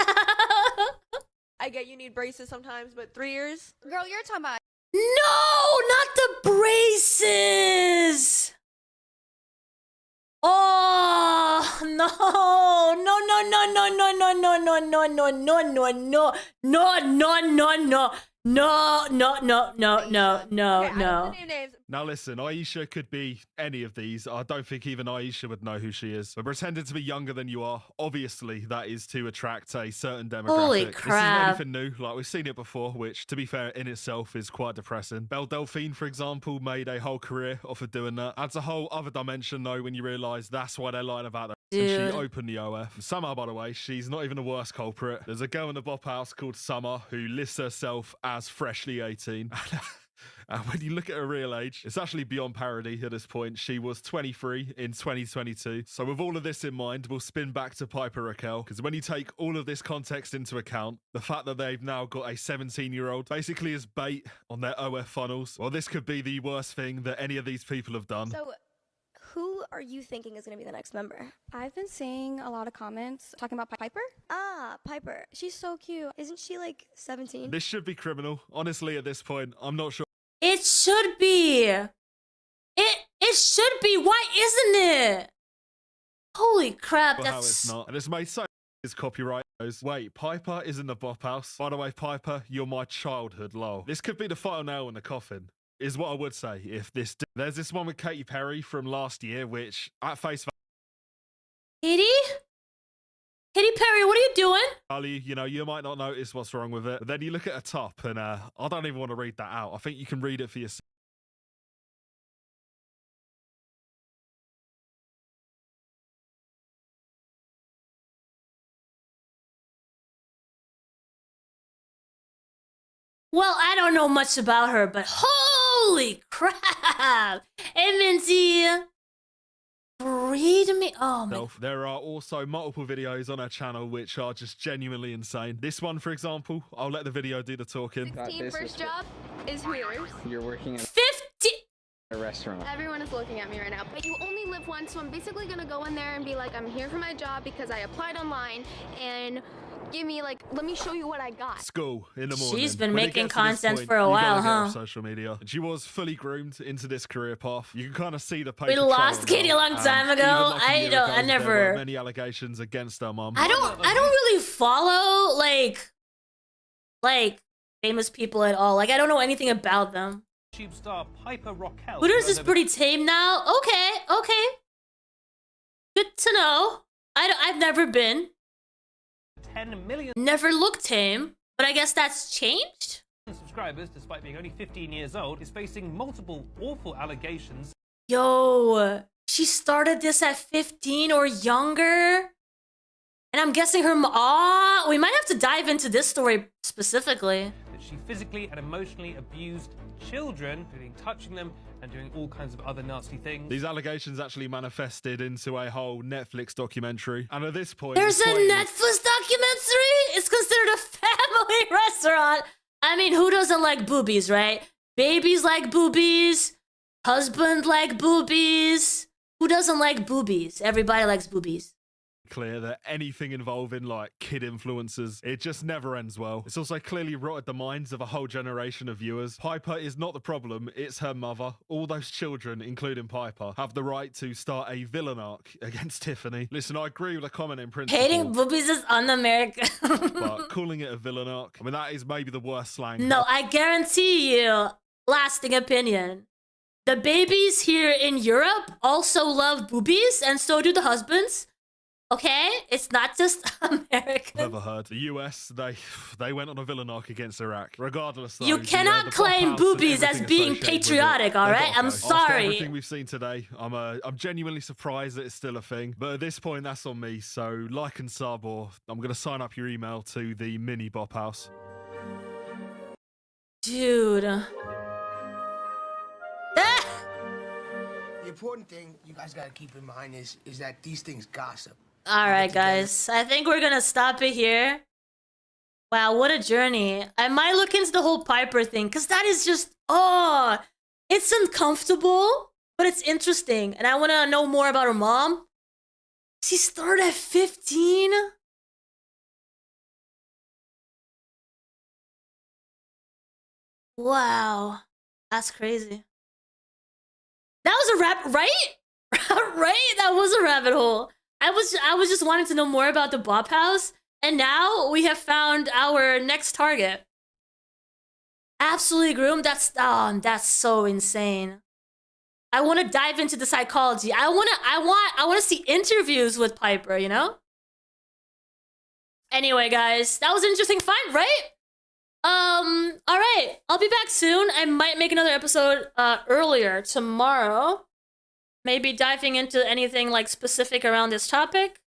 I get you need braces sometimes, but 3 years?
Girl, you're talking about...
No, not the braces. Oh no, no, no, no, no, no, no, no, no, no, no, no, no, no, no, no, no, no. No, no, no, no, no, no, no.
Now listen, Aisha could be any of these. I don't think even Aisha would know who she is. But pretending to be younger than you are, obviously that is to attract a certain demographic.
Holy
This
crap.
isn't anything new. Like, we've seen it before, which, to be fair, in itself is quite depressing. Belle Delphine, for example, made a whole career off of doing that. Adds a whole other dimension, though, when you realise that's why they're lying about that. And
Dude.
she opened the OF. Somehow, by the way, she's not even the worst culprit. There's a girl in the Bop House called Summer who lists herself as freshly 18. And when you look at her real age, it's actually beyond parody at this point. She was 23 in 2022. So with all of this in mind, we'll spin back to Piper Raquel, because when you take all of this context into account, the fact that they've now got a 17-year-old basically as bait on their OF funnels, well, this could be the worst thing that any of these people have done.
So, who are you thinking is going to be the next member? I've been seeing a lot of comments talking about Piper. Ah, Piper. She's so cute. Isn't she like 17?
This should be criminal. Honestly, at this point, I'm not sure.
It should be. It should be. Why isn't it? Holy crap,
How
that's...
it's not. And it's made so is copyright. Wait, Piper is in the Bop House. By the way, Piper, you're my childhood, lol. This could be the final nail in the coffin, is what I would say if this... There's this one with Katy Perry from last year, which at face
Katy? Katy Perry, what are you doing?
value, you know, you might not notice what's wrong with it. But then you look at a top and I don't even want to read that out. I think you can read it for yourself.
Well, I don't know much about her, but holy crap! Hey, Minty! Breed me? Oh, my.
There are also multiple videos on our channel which are just genuinely insane. This one, for example, I'll let the video do the talking.
16 first job is Hooters.
You're working at
50
a restaurant.
Everyone is looking at me right now. But you only live once, so I'm basically gonna go in there and be like, I'm here for my job because I applied online, and give me like, let me show you what I got.
School in the morning.
She's been
When it
making
gets to this
content
point,
for a
you
while,
gotta get off
huh?
social media. And she was fully groomed into this career path. You can kind of see the paper
We lost
trail
Katie a
now.
long
And
time ago.
even like a
I
year
don't-
ago,
I
there
never-
were many allegations against her mum.
I don't really follow, like, famous people at all. Like, I don't know anything about them.
YouTube star Piper Rockell.
Hooters is pretty tame now. Okay. Good to know. I've never been.
10 million
Never looked tame, but I guess that's changed?
subscribers, despite being only 15 years old, is facing multiple awful allegations.
Yo, she started this at 15 or younger? And I'm guessing her we might have to dive into this story specifically.
That she physically and emotionally abused children, including touching them and doing all kinds of other nasty things.
These allegations actually manifested into a whole Netflix documentary. And at this point...
There's a
it's quite-
Netflix documentary? It's considered a family restaurant. I mean, who doesn't like boobies, right? Babies like boobies. Husband like boobies. Who doesn't like boobies? Everybody likes boobies.
clear that anything involving like kid influencers, it just never ends well. It's also clearly rotted the minds of a whole generation of viewers. Piper is not the problem, it's her mother. All those children, including Piper, have the right to start a villain arc against Tiffany. Listen, I agree with the comment in principle.
Hating boobies is un-American.
But calling it a villain arc, I mean, that is maybe the worst slang.
No, I guarantee you, lasting opinion. The babies here in Europe also love boobies, and so do the husbands. Okay? It's not just American.
Never heard. The US, they went on a villain arc against Iraq. Regardless, though,
You cannot
the Bop
claim
House and
boobies as
everything
being
associated with it,
patriotic, all
they've
right?
gotta
I'm
go.
sorry.
After everything we've seen today, I'm genuinely surprised that it's still a thing. But at this point, that's on me. So like and sub, or I'm gonna sign up your email to the mini Bop House.
Dude.
The important thing you guys gotta keep in mind is that these things gossip.
All right, guys. I think we're gonna stop it here. Wow, what a journey. I might look into the whole Piper thing, because that is just, it's uncomfortable, but it's interesting. And I want to know more about her mom. She started at 15? Wow. That's crazy. That was a rabbit, right? Right? That was a rabbit hole. I was just wanting to know more about the Bop House, and now we have found our next target. Absolutely groomed. That's so insane. I want to dive into the psychology. I want to see interviews with Piper, you know? Anyway, guys, that was an interesting find, right? All right. I'll be back soon. I might make another episode earlier tomorrow. Maybe diving into anything like specific around this topic.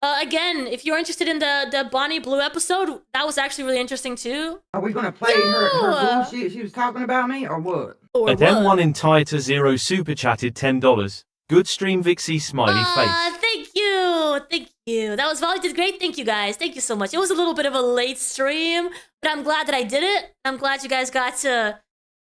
Again, if you're interested in the Bonnie Blue episode, that was actually really interesting too.
Are we gonna play her bullshit she was talking about me, or what?
At M1 Entire 0 super chatted $10. Good stream, Vixie smiley face.
Thank you. That was Volley did great. Thank you guys. Thank you so much. It was a little bit of a late stream, but I'm glad that I did it. I'm glad you guys got to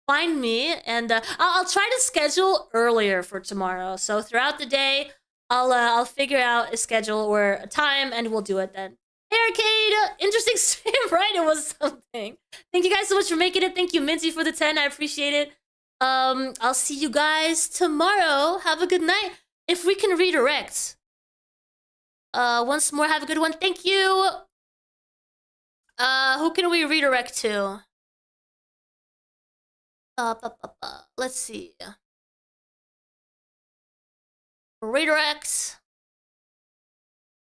find me, and I'll try to schedule earlier for tomorrow. So throughout the day, I'll figure out a schedule or a time, and we'll do it then. Hey Arcade, interesting stream, right? It was something. Thank you guys so much for making it. Thank you Minty for the 10. I appreciate it. I'll see you guys tomorrow. Have a good night. If we can redirect. Once more, have a good one. Thank you. Who can we redirect to? Let's see. Redirect.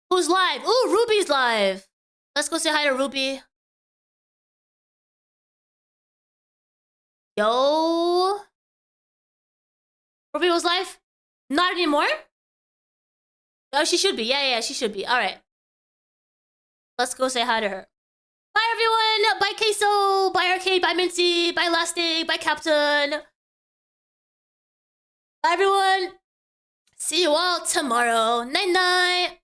Who's live? Ooh, Ruby's live. Let's go say hi to Ruby. Yo. Ruby was live? Not anymore? Oh, she should be. Yeah, she should be. All right. Let's go say hi to her. Bye, everyone. Bye, Queso. Bye, Arcade. Bye, Minty. Bye, Lasting. Bye, Captain. Bye, everyone. See you all tomorrow. Night-night.